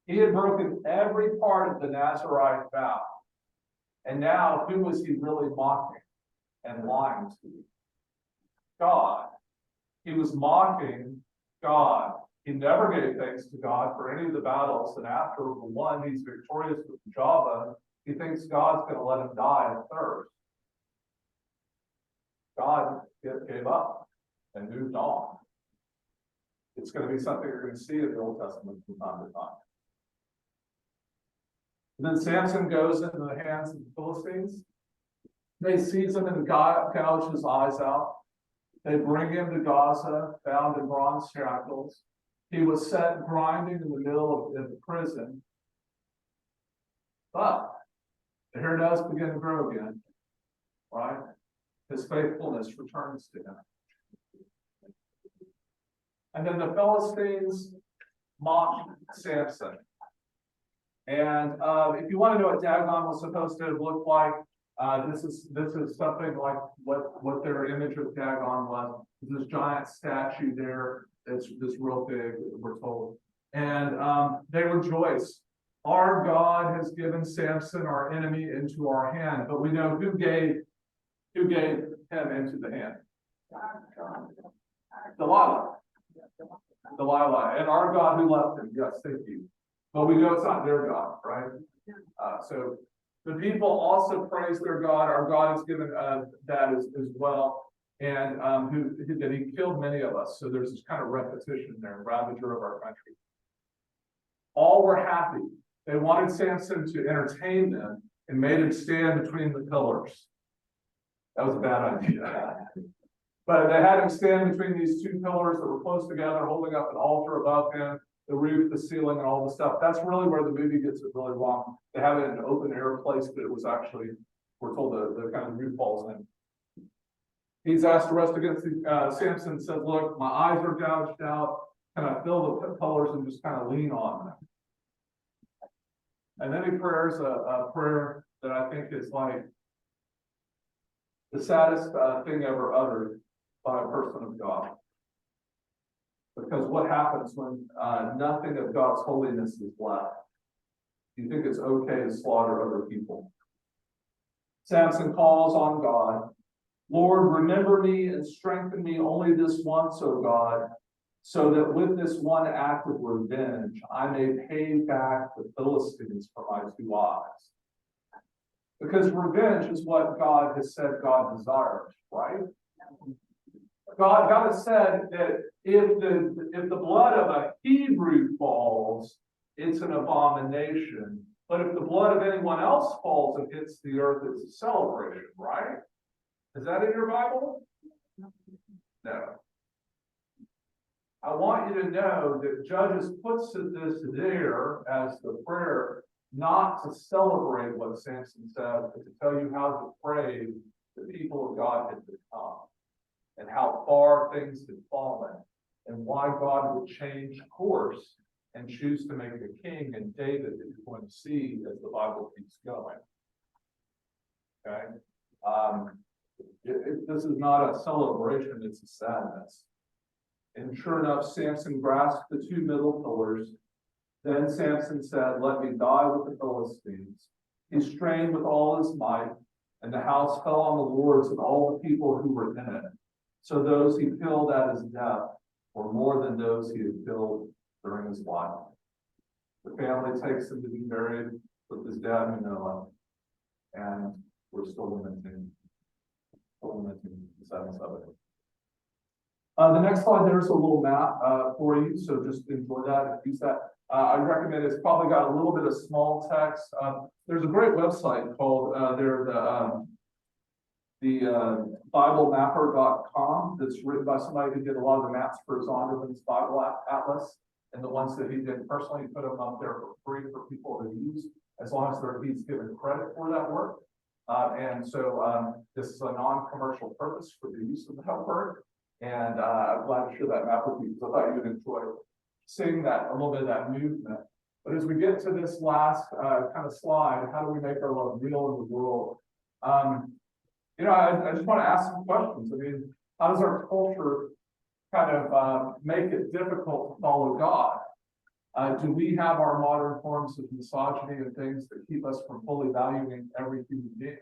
He had broken every part of the Nazarite vow. And now, who was he really mocking and lying to? God. He was mocking God. He never gave thanks to God for any of the battles. And after the one, he's victorious with the jawbone. He thinks God's going to let him die of thirst. God gave up and moved on. It's going to be something you're going to see in the Old Testament from time to time. And then Samson goes into the hands of the Philistines. They seize him and gouge his eyes out. They bring him to Gaza, bound in bronze shackles. He was set grinding in the middle of the prison. But the hair does begin to grow again, right? His faithfulness returns to him. And then the Philistines mock Samson. And if you want to know what Dagon was supposed to look like, this is something like what their image of Dagon was. This giant statue there that's just real big, we're told. And they rejoice. Our God has given Samson, our enemy, into our hand. But we know who gave him into the hand. Delilah. And our God who left him. Yes, thank you. But we know it's not their God, right? So The people also praised their God. Our God has given that as well. And that he killed many of us. So there's this kind of repetition there, ravager of our country. All were happy. They wanted Samson to entertain them and made him stand between the pillars. That was a bad idea. But they had him stand between these two pillars that were close together, holding up an altar above him, the roof, the ceiling, and all the stuff. That's really where the movie gets it really wrong. They have it in an open air place, but it was actually, we're told the kind of roof falls in. He's asked to rest against Samson said, look, my eyes are gouged out. Can I feel the pillars and just kind of lean on them? And then he prayers a prayer that I think is like the saddest thing ever uttered by a person of God. Because what happens when nothing of God's holiness is left? You think it's okay to slaughter other people? Samson calls on God. Lord, remember me and strengthen me only this once, O God, so that with this one act of revenge, I may pay back the Philistines for my 2 eyes. Because revenge is what God has said God desires, right? God has said that if the blood of a Hebrew falls, it's an abomination. But if the blood of anyone else falls and hits the earth, it's a celebration, right? Is that in your Bible? No. I want you to know that Judges puts this there as the prayer, not to celebrate what Samson said, but to tell you how depraved the people of God had become, and how far things had fallen, and why God would change course and choose to make a king in David that you're going to see as the Bible keeps going. Okay? This is not a celebration, it's a sadness. And sure enough, Samson grasped the 2 middle pillars. Then Samson said, let me die with the Philistines. He strained with all his might, and the house fell on the lords and all the people who were in it. So those he killed at his death were more than those he had killed during his life. The family takes him to be buried with his dad Manoah, and we're still lamenting the sadness of it. The next slide, there's a little map for you, so just enjoy that and use that. I recommend it's probably got a little bit of small text. There's a great website called the BibleMapper.com that's written by somebody who did a lot of the maps for Zondervan's Bible Atlas, and the ones that he did personally, he put them up there for free for people to use, as long as he's given credit for that work. And so this is a non-commercial purpose for the use of that work. And I'm glad to share that map with you because I thought you would enjoy seeing that, a little bit of that movement. But as we get to this last kind of slide, how do we make our love real in the world? I just want to ask some questions. I mean, how does our culture kind of make it difficult to follow God? Do we have our modern forms of misogyny and things that keep us from fully valuing every human being?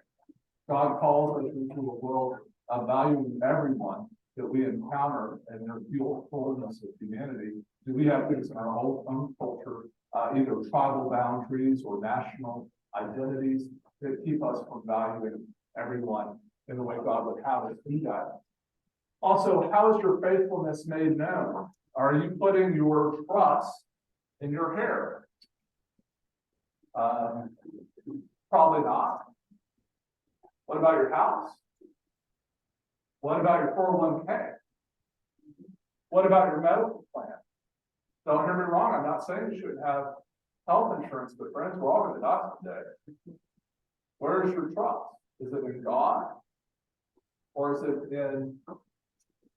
God calls us into a world of valuing everyone that we encounter and their fullness of humanity. Do we have things in our own culture, either tribal boundaries or national identities, that keep us from valuing everyone in the way God would have us do that? Also, how is your faithfulness made known? Are you putting your trust in your hair? Probably not. What about your house? What about your 401k? What about your medical plan? Don't hear me wrong, I'm not saying you shouldn't have health insurance, but friends, we're all going to die someday. Where is your trust? Is it in God? Or is it in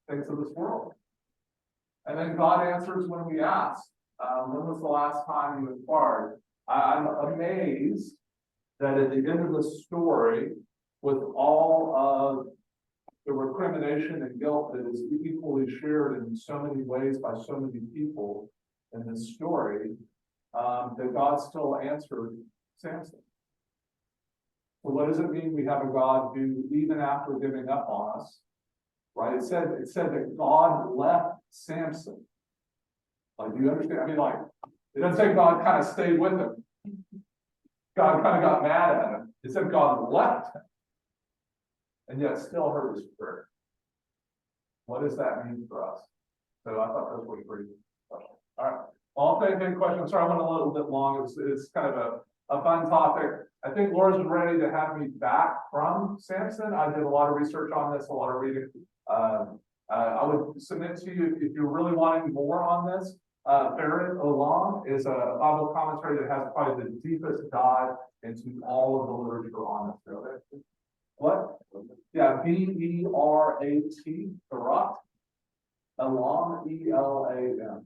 things of this world? And then God answers when we ask. When was the last time you inquired? I'm amazed that at the end of the story, with all of the recrimination and guilt that is equally shared in so many ways by so many people in this story, that God still answered Samson. So what does it mean we have a God who, even after giving up on us, right? It said that God left Samson. Like, do you understand? I mean, like, it doesn't say God kind of stayed with him. God kind of got mad at him. It said God left him. And yet still heard his prayer. What does that mean for us? So I thought those were pretty special. All right. Well, I'll take any questions. Sorry, I went a little bit long. It's kind of a fun topic. I think Laura's ready to have me back from Samson. I did a lot of research on this, a lot of reading. I would submit to you if you're really wanting more on this. Barrett Olam is a Bible commentary that has probably the deepest dive into all of the literature on this. Really. What? Yeah, B-E-R-A-T, Barat. Elam, E-L-A-M.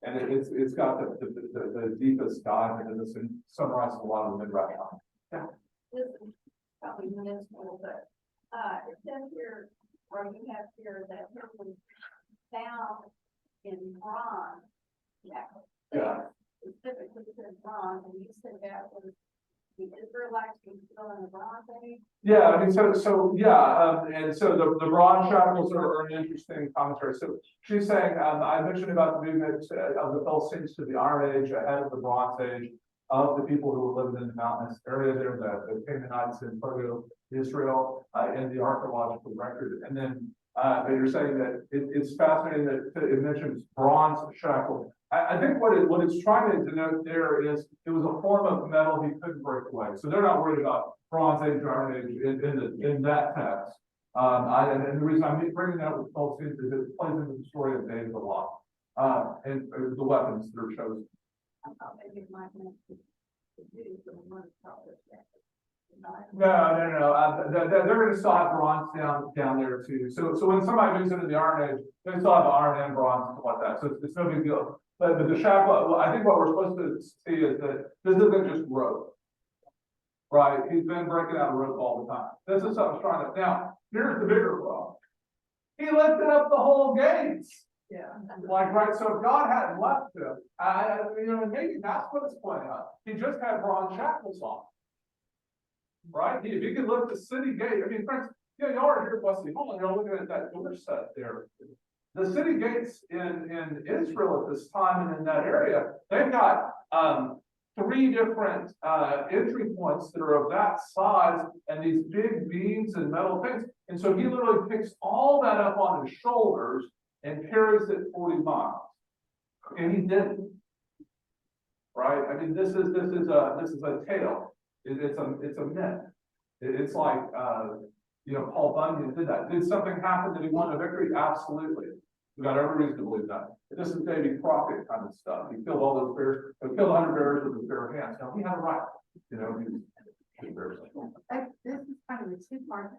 And it's got the deepest dive into this and summarizes a lot of the midrash. Yeah. This is probably minuscule, but it says here, or you have here that it was found in bronze. Yeah. Specifically says bronze, and you said that was the Israelites were still in the bronze age. Yeah, I mean, so yeah, and so the bronze shackles are an interesting commentary. So she's saying, I mentioned about the movement of the Philistines to the Iron Age ahead of the Bronze Age of the people who were living in the mountainous area there, the Canaanites in Proto Israel, in the archaeological record. And then but you're saying that it's fascinating that it mentions bronze shackle. I think what it's trying to denote there is it was a form of metal he couldn't break away. So they're not worried about Bronze Age or Iron Age in that text. And the reason I'm bringing that up with Philistines is it plays into the story of David a lot, and the weapons that are chosen. I thought maybe it might meant to do the one probably. No. They're going to still have bronze down there too. So when somebody moves into the Iron Age, they still have iron and bronze and stuff like that. So it's no big deal. But the shackle, well, I think what we're supposed to see is that this isn't just rope, right? He's been breaking out of rope all the time. This is something strong. Now, here's the bigger problem. He lifted up the whole gates. Yeah. Like, right, so if God hadn't left him, maybe that's what it's pointing out. He just had bronze shackles on. Right? If you can lift the city gate, I mean, friends, y'all are here at Wesley Hall, and you're looking at that door set there. The city gates in Israel at this time and in that area, they've got 3 different entry points that are of that size and these big beams and metal things. And so he literally picks all that up on his shoulders and carries it 40 miles. And he didn't. Right? I mean, this is a tale. It's a myth. It's like Paul Bunyan did that. Did something happen that he won a victory? Absolutely. We've got every reason to believe that. This is Davy Crockett kind of stuff. He killed all those bears. He killed 100 bears with his bare hands. Now he had a right. He was This is kind of a two-part.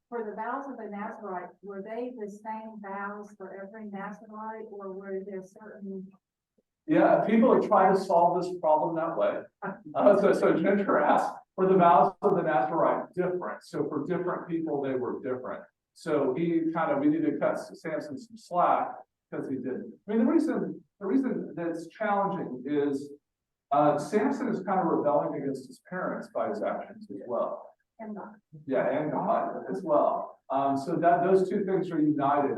For the vows of the Nazarite, were they the same vows for every Nazarite, or were there certain? Yeah, people are trying to solve this problem that way. So Ginger asked, were the vows of the Nazarite different? So for different people, they were different. So we need to cut Samson some slack because he didn't. I mean, the reason that's challenging is Samson is kind of rebelling against his parents by his actions as well. And God. Yeah, and God as well. So that those two things are united.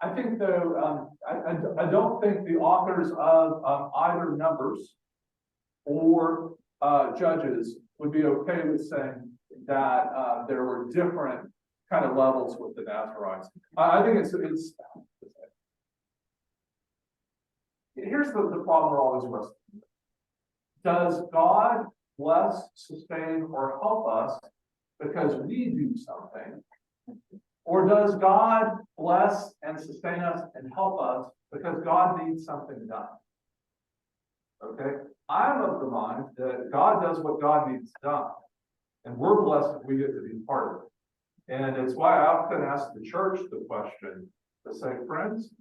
I think though, I don't think the authors of either Numbers or Judges would be okay with saying that there were different kind of levels with the Nazarites. I think it's here's the problem we're always wrestling with. Does God bless, sustain, or help us because we do something? Or does God bless and sustain us and help us because God needs something done? Okay, I'm of the mind that God does what God needs done, and we're blessed if we get to be part of it. And it's why I often ask the church the question to say, friends,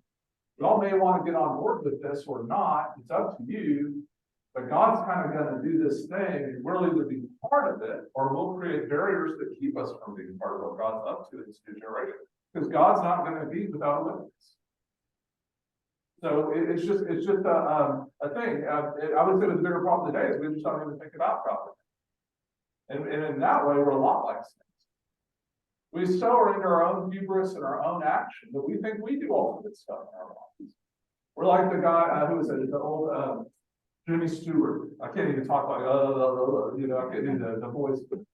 y'all may want to get on board with this or not. It's up to you. But God's kind of going to do this thing, and we'll either be part of it, or we'll create barriers that keep us from being part of what God's up to in this new generation. Because God's not going to be without limits. So it's just a thing. I would say the bigger problem today is we just don't even think about property. And in that way, we're a lot like Saints. We so are into our own hubris and our own action that we think we do all of this stuff in our lives. We're like the guy who was the old Jimmy Stewart. I can't even talk like, you know, I can't do the voice, to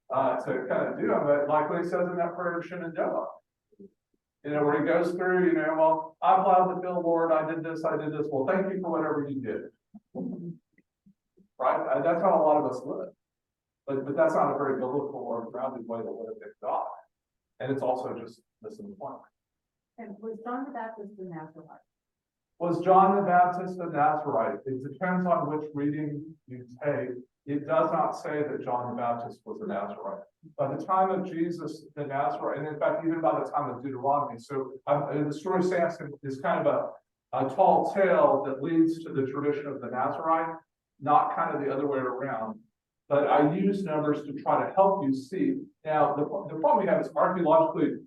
kind of do it, but like what he says in that prayer of Shenandoah. You know, where he goes through, you know, well, I plowed the field, Lord, I did this. Well, thank you for whatever you did. Right? That's how a lot of us live. But that's not a very biblical or grounded way to live in God. And it's also just missing the point. And was John the Baptist a Nazarite? Was John the Baptist a Nazarite? It depends on which reading you take. It does not say that John the Baptist was a Nazarite. By the time of Jesus, the Nazarite, and in fact, even by the time of Deuteronomy, so the story of Samson is kind of a tall tale that leads to the tradition of the Nazarite, not kind of the other way around. But I use numbers to try to help you see. Now, the problem we have is archaeologically,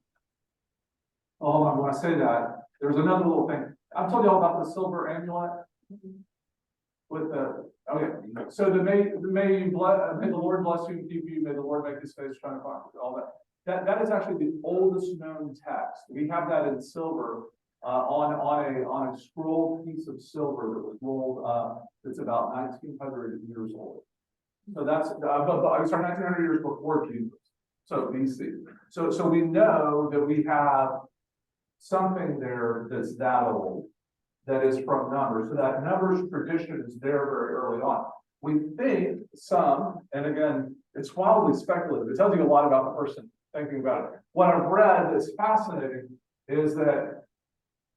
when I say that, there's another little thing. I've told you all about the silver amulet with the, so may the Lord bless you and keep you, may the Lord make his face shine upon you, all that. That is actually the oldest known text. We have that in silver on a scroll piece of silver that was rolled that's about 1900 years old. So that's, I'm sorry, 1900 years before Jesus. So BC. So we know that we have something there that's that old, that is from Numbers. So that Numbers tradition is there very early on. We think some, and again, it's wildly speculative. It tells you a lot about the person thinking about it. What I've read that's fascinating is that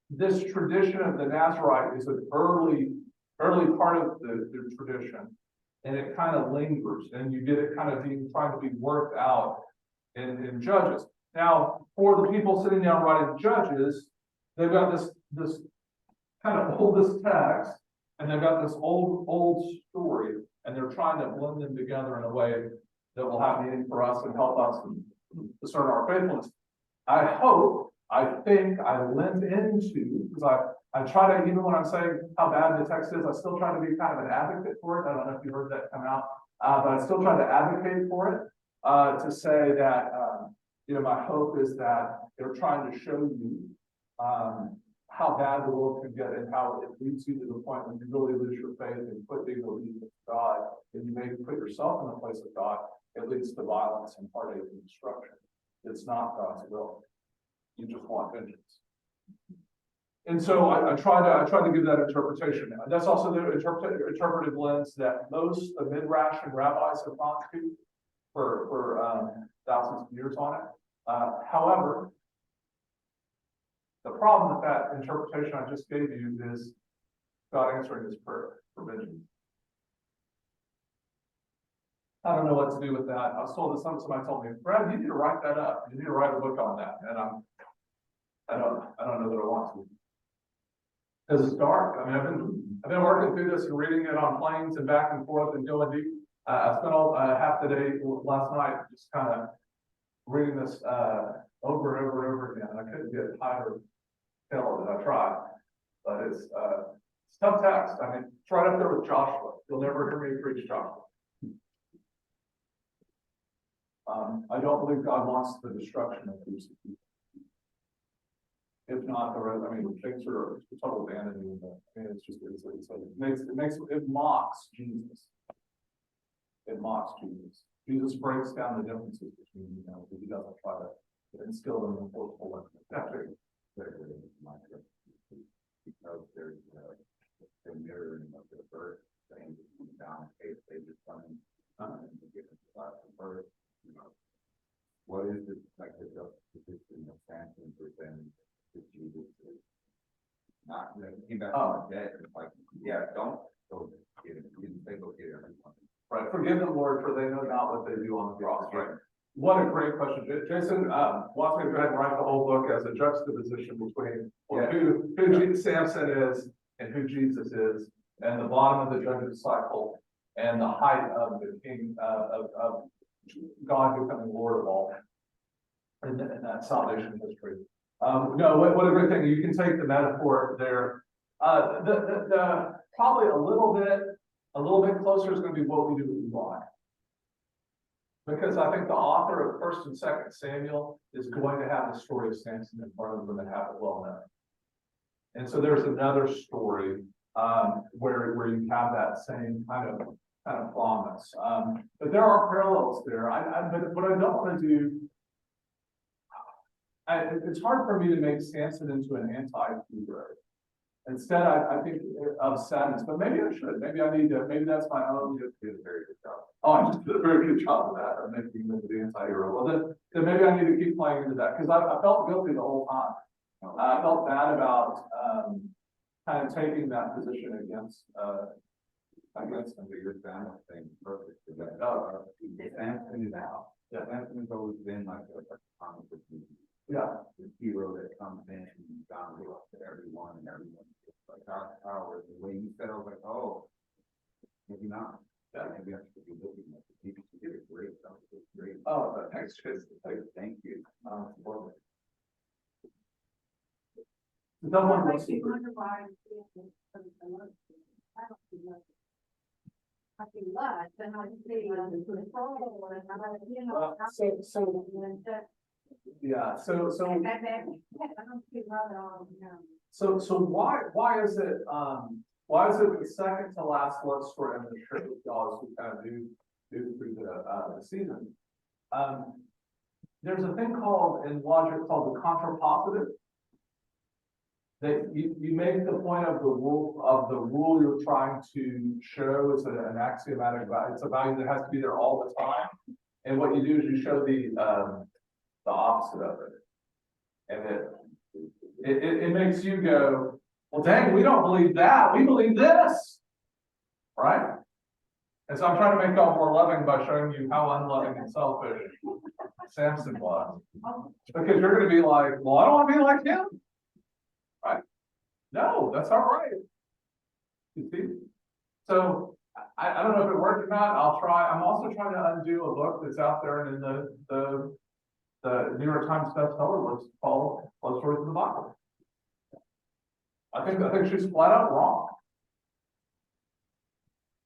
this tradition of the Nazarite is an early part of the tradition, and it kind of lingers, and you get it kind of being trying to be worked out in Judges. Now, for the people sitting down writing Judges, they've got this kind of oldest text, and they've got this old story, and they're trying to blend them together in a way that will have meaning for us and help us discern our faithfulness. I think I lend into, because I try to, even when I'm saying how bad the text is, I still try to be kind of an advocate for it. I don't know if you heard that come out, but I still try to advocate for it, to say that, you know, my hope is that they're trying to show you how bad the world can get and how it leads you to the point when you really lose your faith and put big belief in God, and you maybe put yourself in the place of God. It leads to violence and heartache and destruction. It's not God's will. You just want vengeance. And so I try to give that interpretation. And that's also the interpretive lens that most the Midrash and rabbis have gone to for thousands of years on it. However, the problem with that interpretation I just gave you is God answering his prayer for vengeance. I don't know what to do with that. I was told that somebody told me, Brad, you need to write that up. You need to write a book on that. And I don't know that I want to. Because it's dark. I mean, I've been working through this and reading it on planes and back and forth and going deep. I spent all half the day last night just kind of reading this over and over and over again. I couldn't get tired of telling it. I tried, but it's tough text. I mean, it's right up there with Joshua. You'll never hear me preach Joshua. I don't believe God wants the destruction of these people. If not, things are total vanity. I mean, it's just it mocks Jesus. It mocks Jesus. Jesus breaks down the differences between, you know, because he doesn't try to instill them in forceful way. That's very because there's a mirroring of the birth saying down they just coming and give it to birth. You know, what is it like the juxtaposition of Samson presenting to Jesus is not he back on the dead. It's like, yeah, don't go get it. He didn't say go get it. Right. Forgive them, Lord, for they know not what they do on the cross. Right. What a great question. Jason wants me to go ahead and write the whole book as a juxtaposition between who Samson is and who Jesus is, and the bottom of the judge's cycle and the height of the king of God becoming Lord of all in that salvation history. No, what a great thing. You can take the metaphor there. The probably a little bit closer is going to be what we do with Eli. Because I think the author of 1st and 2nd Samuel is going to have the story of Samson in front of them and have it well known. And so there's another story where you have that same kind of promise. But there are parallels there. But what I don't want to do, it's hard for me to make Samson into an anti-hero. Instead, I think of sadness, but maybe I should. Maybe I need to. Maybe that's my own. You did a very good job. Oh, I just did a very good job of that, of making him into the anti-hero. Well, then maybe I need to keep playing into that because I felt guilty the whole time. I felt bad about kind of taking that position against him. The your family thing perfect. Samson is out. Yeah, Samson has always been like a comic book movie. Yeah. The hero that comes in and dominates everyone and everyone gets like God's power. The way he said, I was like, oh, maybe not. Yeah, maybe I should be looking at the people who did it great. That was great. Oh, thanks, Chris. Thank you. Someone It was. makes me wonder why I don't see nothing. I see love, then I see control, and I, you know. And that- Yeah, so I don't see love at all, you know. So why is it the second to last love story I'm gonna share with y'all as we kind of do through the season? There's a thing called in logic called the contrapositive. That you make the point of the rule you're trying to show is an axiomatic value. It's a value that has to be there all the time. And what you do is you show the opposite of it. And it makes you go, well, dang, we don't believe that. We believe this. Right? And so I'm trying to make y'all more loving by showing you how unloving and selfish Samson was. Because you're going to be like, well, I don't want to be like him. Right? No, that's not right. You see? So I don't know if it worked or not. I'll try. I'm also trying to undo a book that's out there and in the New York Times bestseller list called Love Stories of the Bible. I think she's flat out wrong.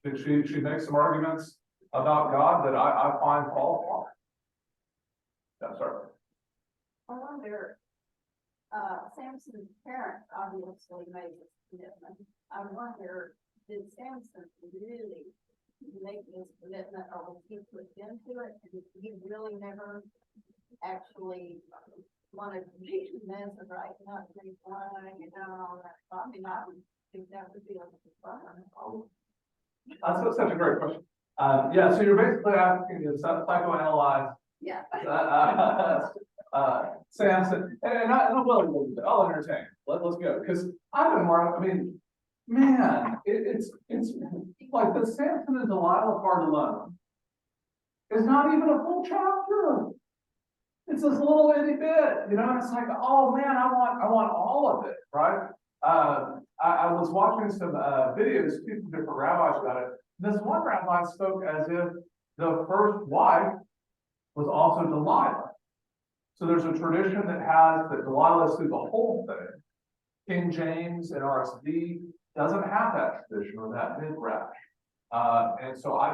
I think she makes some arguments about God that I find fall apart. Yeah, sorry. I wonder, Samson's parents obviously made this commitment. I wonder, did Samson really make this commitment, or was he put into it? And he really never actually wanted to be Nazarite, not drink wine, and all that. I mean, I would think that would be like a fun. That's such a great question. Yeah, so you're basically asking to psychoanalyze Yeah. Samson, and I'm willing to do it. I'll entertain. Let's go. Because I've been more, I mean, man, it's like the Samson and Delilah part alone is not even a full chapter. It's this little itty bit, you know, and it's like, oh man, I want all of it, right? I was watching some videos, two different rabbis about it. This one rabbi spoke as if the first wife was also Delilah. So there's a tradition that has that Delilah is through the whole thing. King James and RSV doesn't have that tradition or that midrash. And so I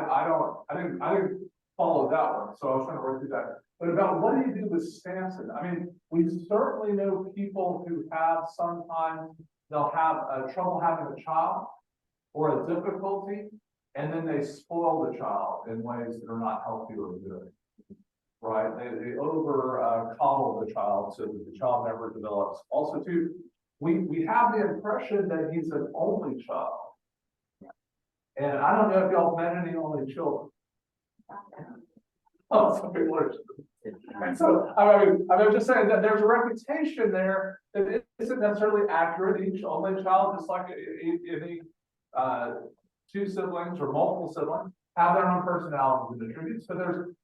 didn't follow that one. So I was trying to work through that. But about what do you do with Samson? I mean, we certainly know people who have sometimes they'll have trouble having a child or a difficulty, and then they spoil the child in ways that are not healthy or good. Right? They over coddle the child so that the child never develops. Also, too, we have the impression that he's an only child. And I don't know if y'all met any only children. Oh, some people are. And so, I'm just saying that there's a reputation there that it isn't necessarily accurate. Each only child, just like any two siblings or multiple siblings, have their own personalities and attributes. So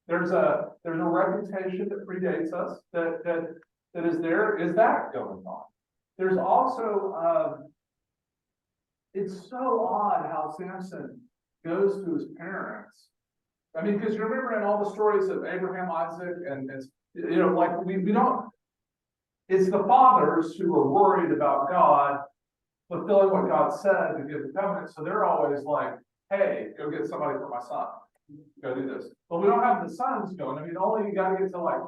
there's a reputation that predates us that is there. Is that going on? There's also it's so odd how Samson goes to his parents. I mean, because you remember in all the stories of Abraham, Isaac, and you know, like we don't. It's the fathers who are worried about God fulfilling what God said to give the covenant. So they're always like, "Hey, go get somebody for my son. Go do this." But we don't have the sons going. I mean, only you got to get to like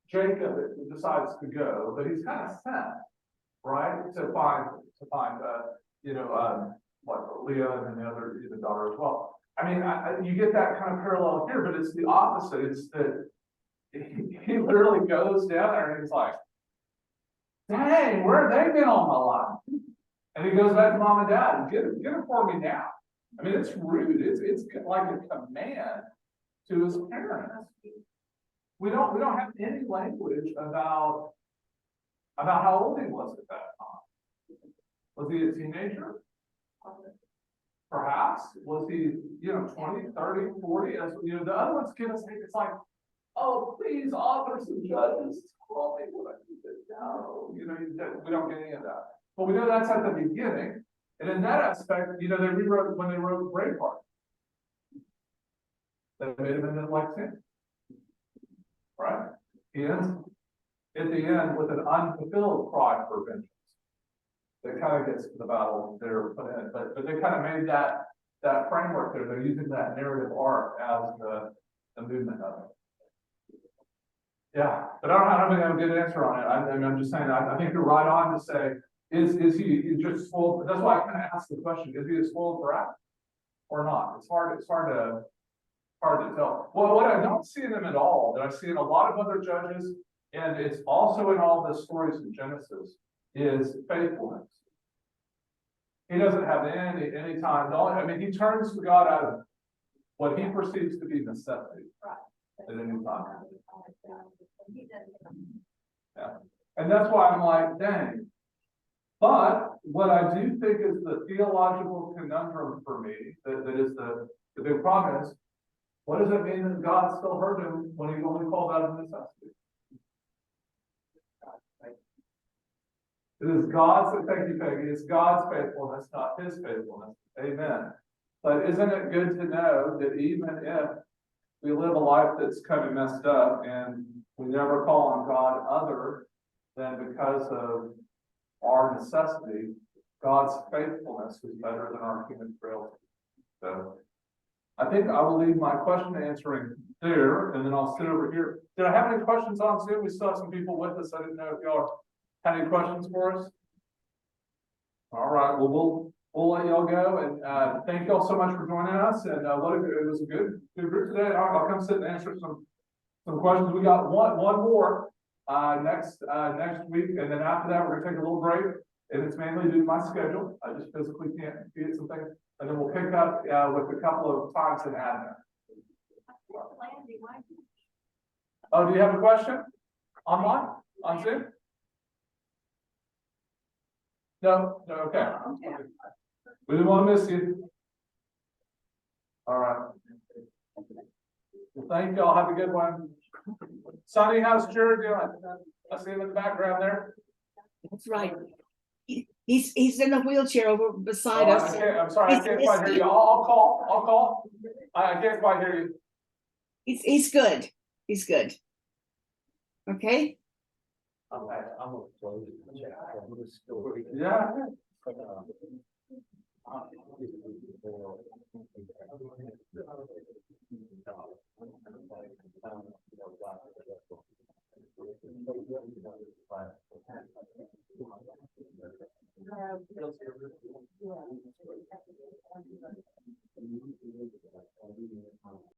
Jacob that decides to go, but he's kind of sent, right, to find what, Leah and then the daughter as well. I mean, you get that kind of parallel here, but it's the opposite. It's that he literally goes down there and he's like, dang, where have they been all my life? And he goes back to mom and dad, get it for me now. I mean, it's rude. It's like a command to his parents. We don't have any language about how old he was at that time. Was he a teenager? Perhaps. Was he, 20, 30, 40? As the other ones give us, it's like, oh, please, authors and judges, tell me what I need to know. We don't get any of that. But we know that's at the beginning. And in that aspect, they rewrote when they wrote Braveheart. They made him into like sin. Right? He ends at the end with an unfulfilled cry for vengeance. That kind of gets to the battle they're put in. But they kind of made that framework there. They're using that narrative arc as the movement of it. Yeah, but I don't have a good answer on it. I'm just saying, I think you're right on to say, is he just spoiled? That's why I kind of asked the question, is he a spoiled brat or not? It's hard to tell. Well, what I don't see in them at all, that I see in a lot of other judges, and it's also in all the stories in Genesis, is faithfulness. He doesn't have any time. He turns to God out of what he perceives to be necessity at any time. Yeah. And that's why I'm like, dang. But what I do think is the theological conundrum for me, that is the big problem is, what does it mean that God still heard him when he only called out of necessity? It is God's, thank you, Peggy, it's God's faithfulness, not his faithfulness. Amen. But isn't it good to know that even if we live a life that's kind of messed up and we never call on God other than because of our necessity, God's faithfulness is better than our human frailty. So I think I will leave my question answering there, and then I'll sit over here. Did I have any questions on Zoom? We still have some people with us. I didn't know if y'all had any questions for us. All right. Well, we'll let y'all go, and thank y'all so much for joining us. And it was a good group today. I'll come sit and answer some questions. We got one more next week, and then after that we're gonna take a little break. And it's mainly due to my schedule. I just physically can't get some things. And then we'll pick up with a couple of times in admin. Oh, do you have a question? Online? On Zoom? No, okay. We didn't want to miss you. All right. Well, thank y'all. Have a good one. Sonny, how's Jared doing? I see him in the background there. That's right. He's in a wheelchair over beside us. I'm sorry, I can't quite hear you. I'll call. I can't quite hear you. He's good. He's good. Okay. I'm gonna close the chat. I'm gonna story. Yeah.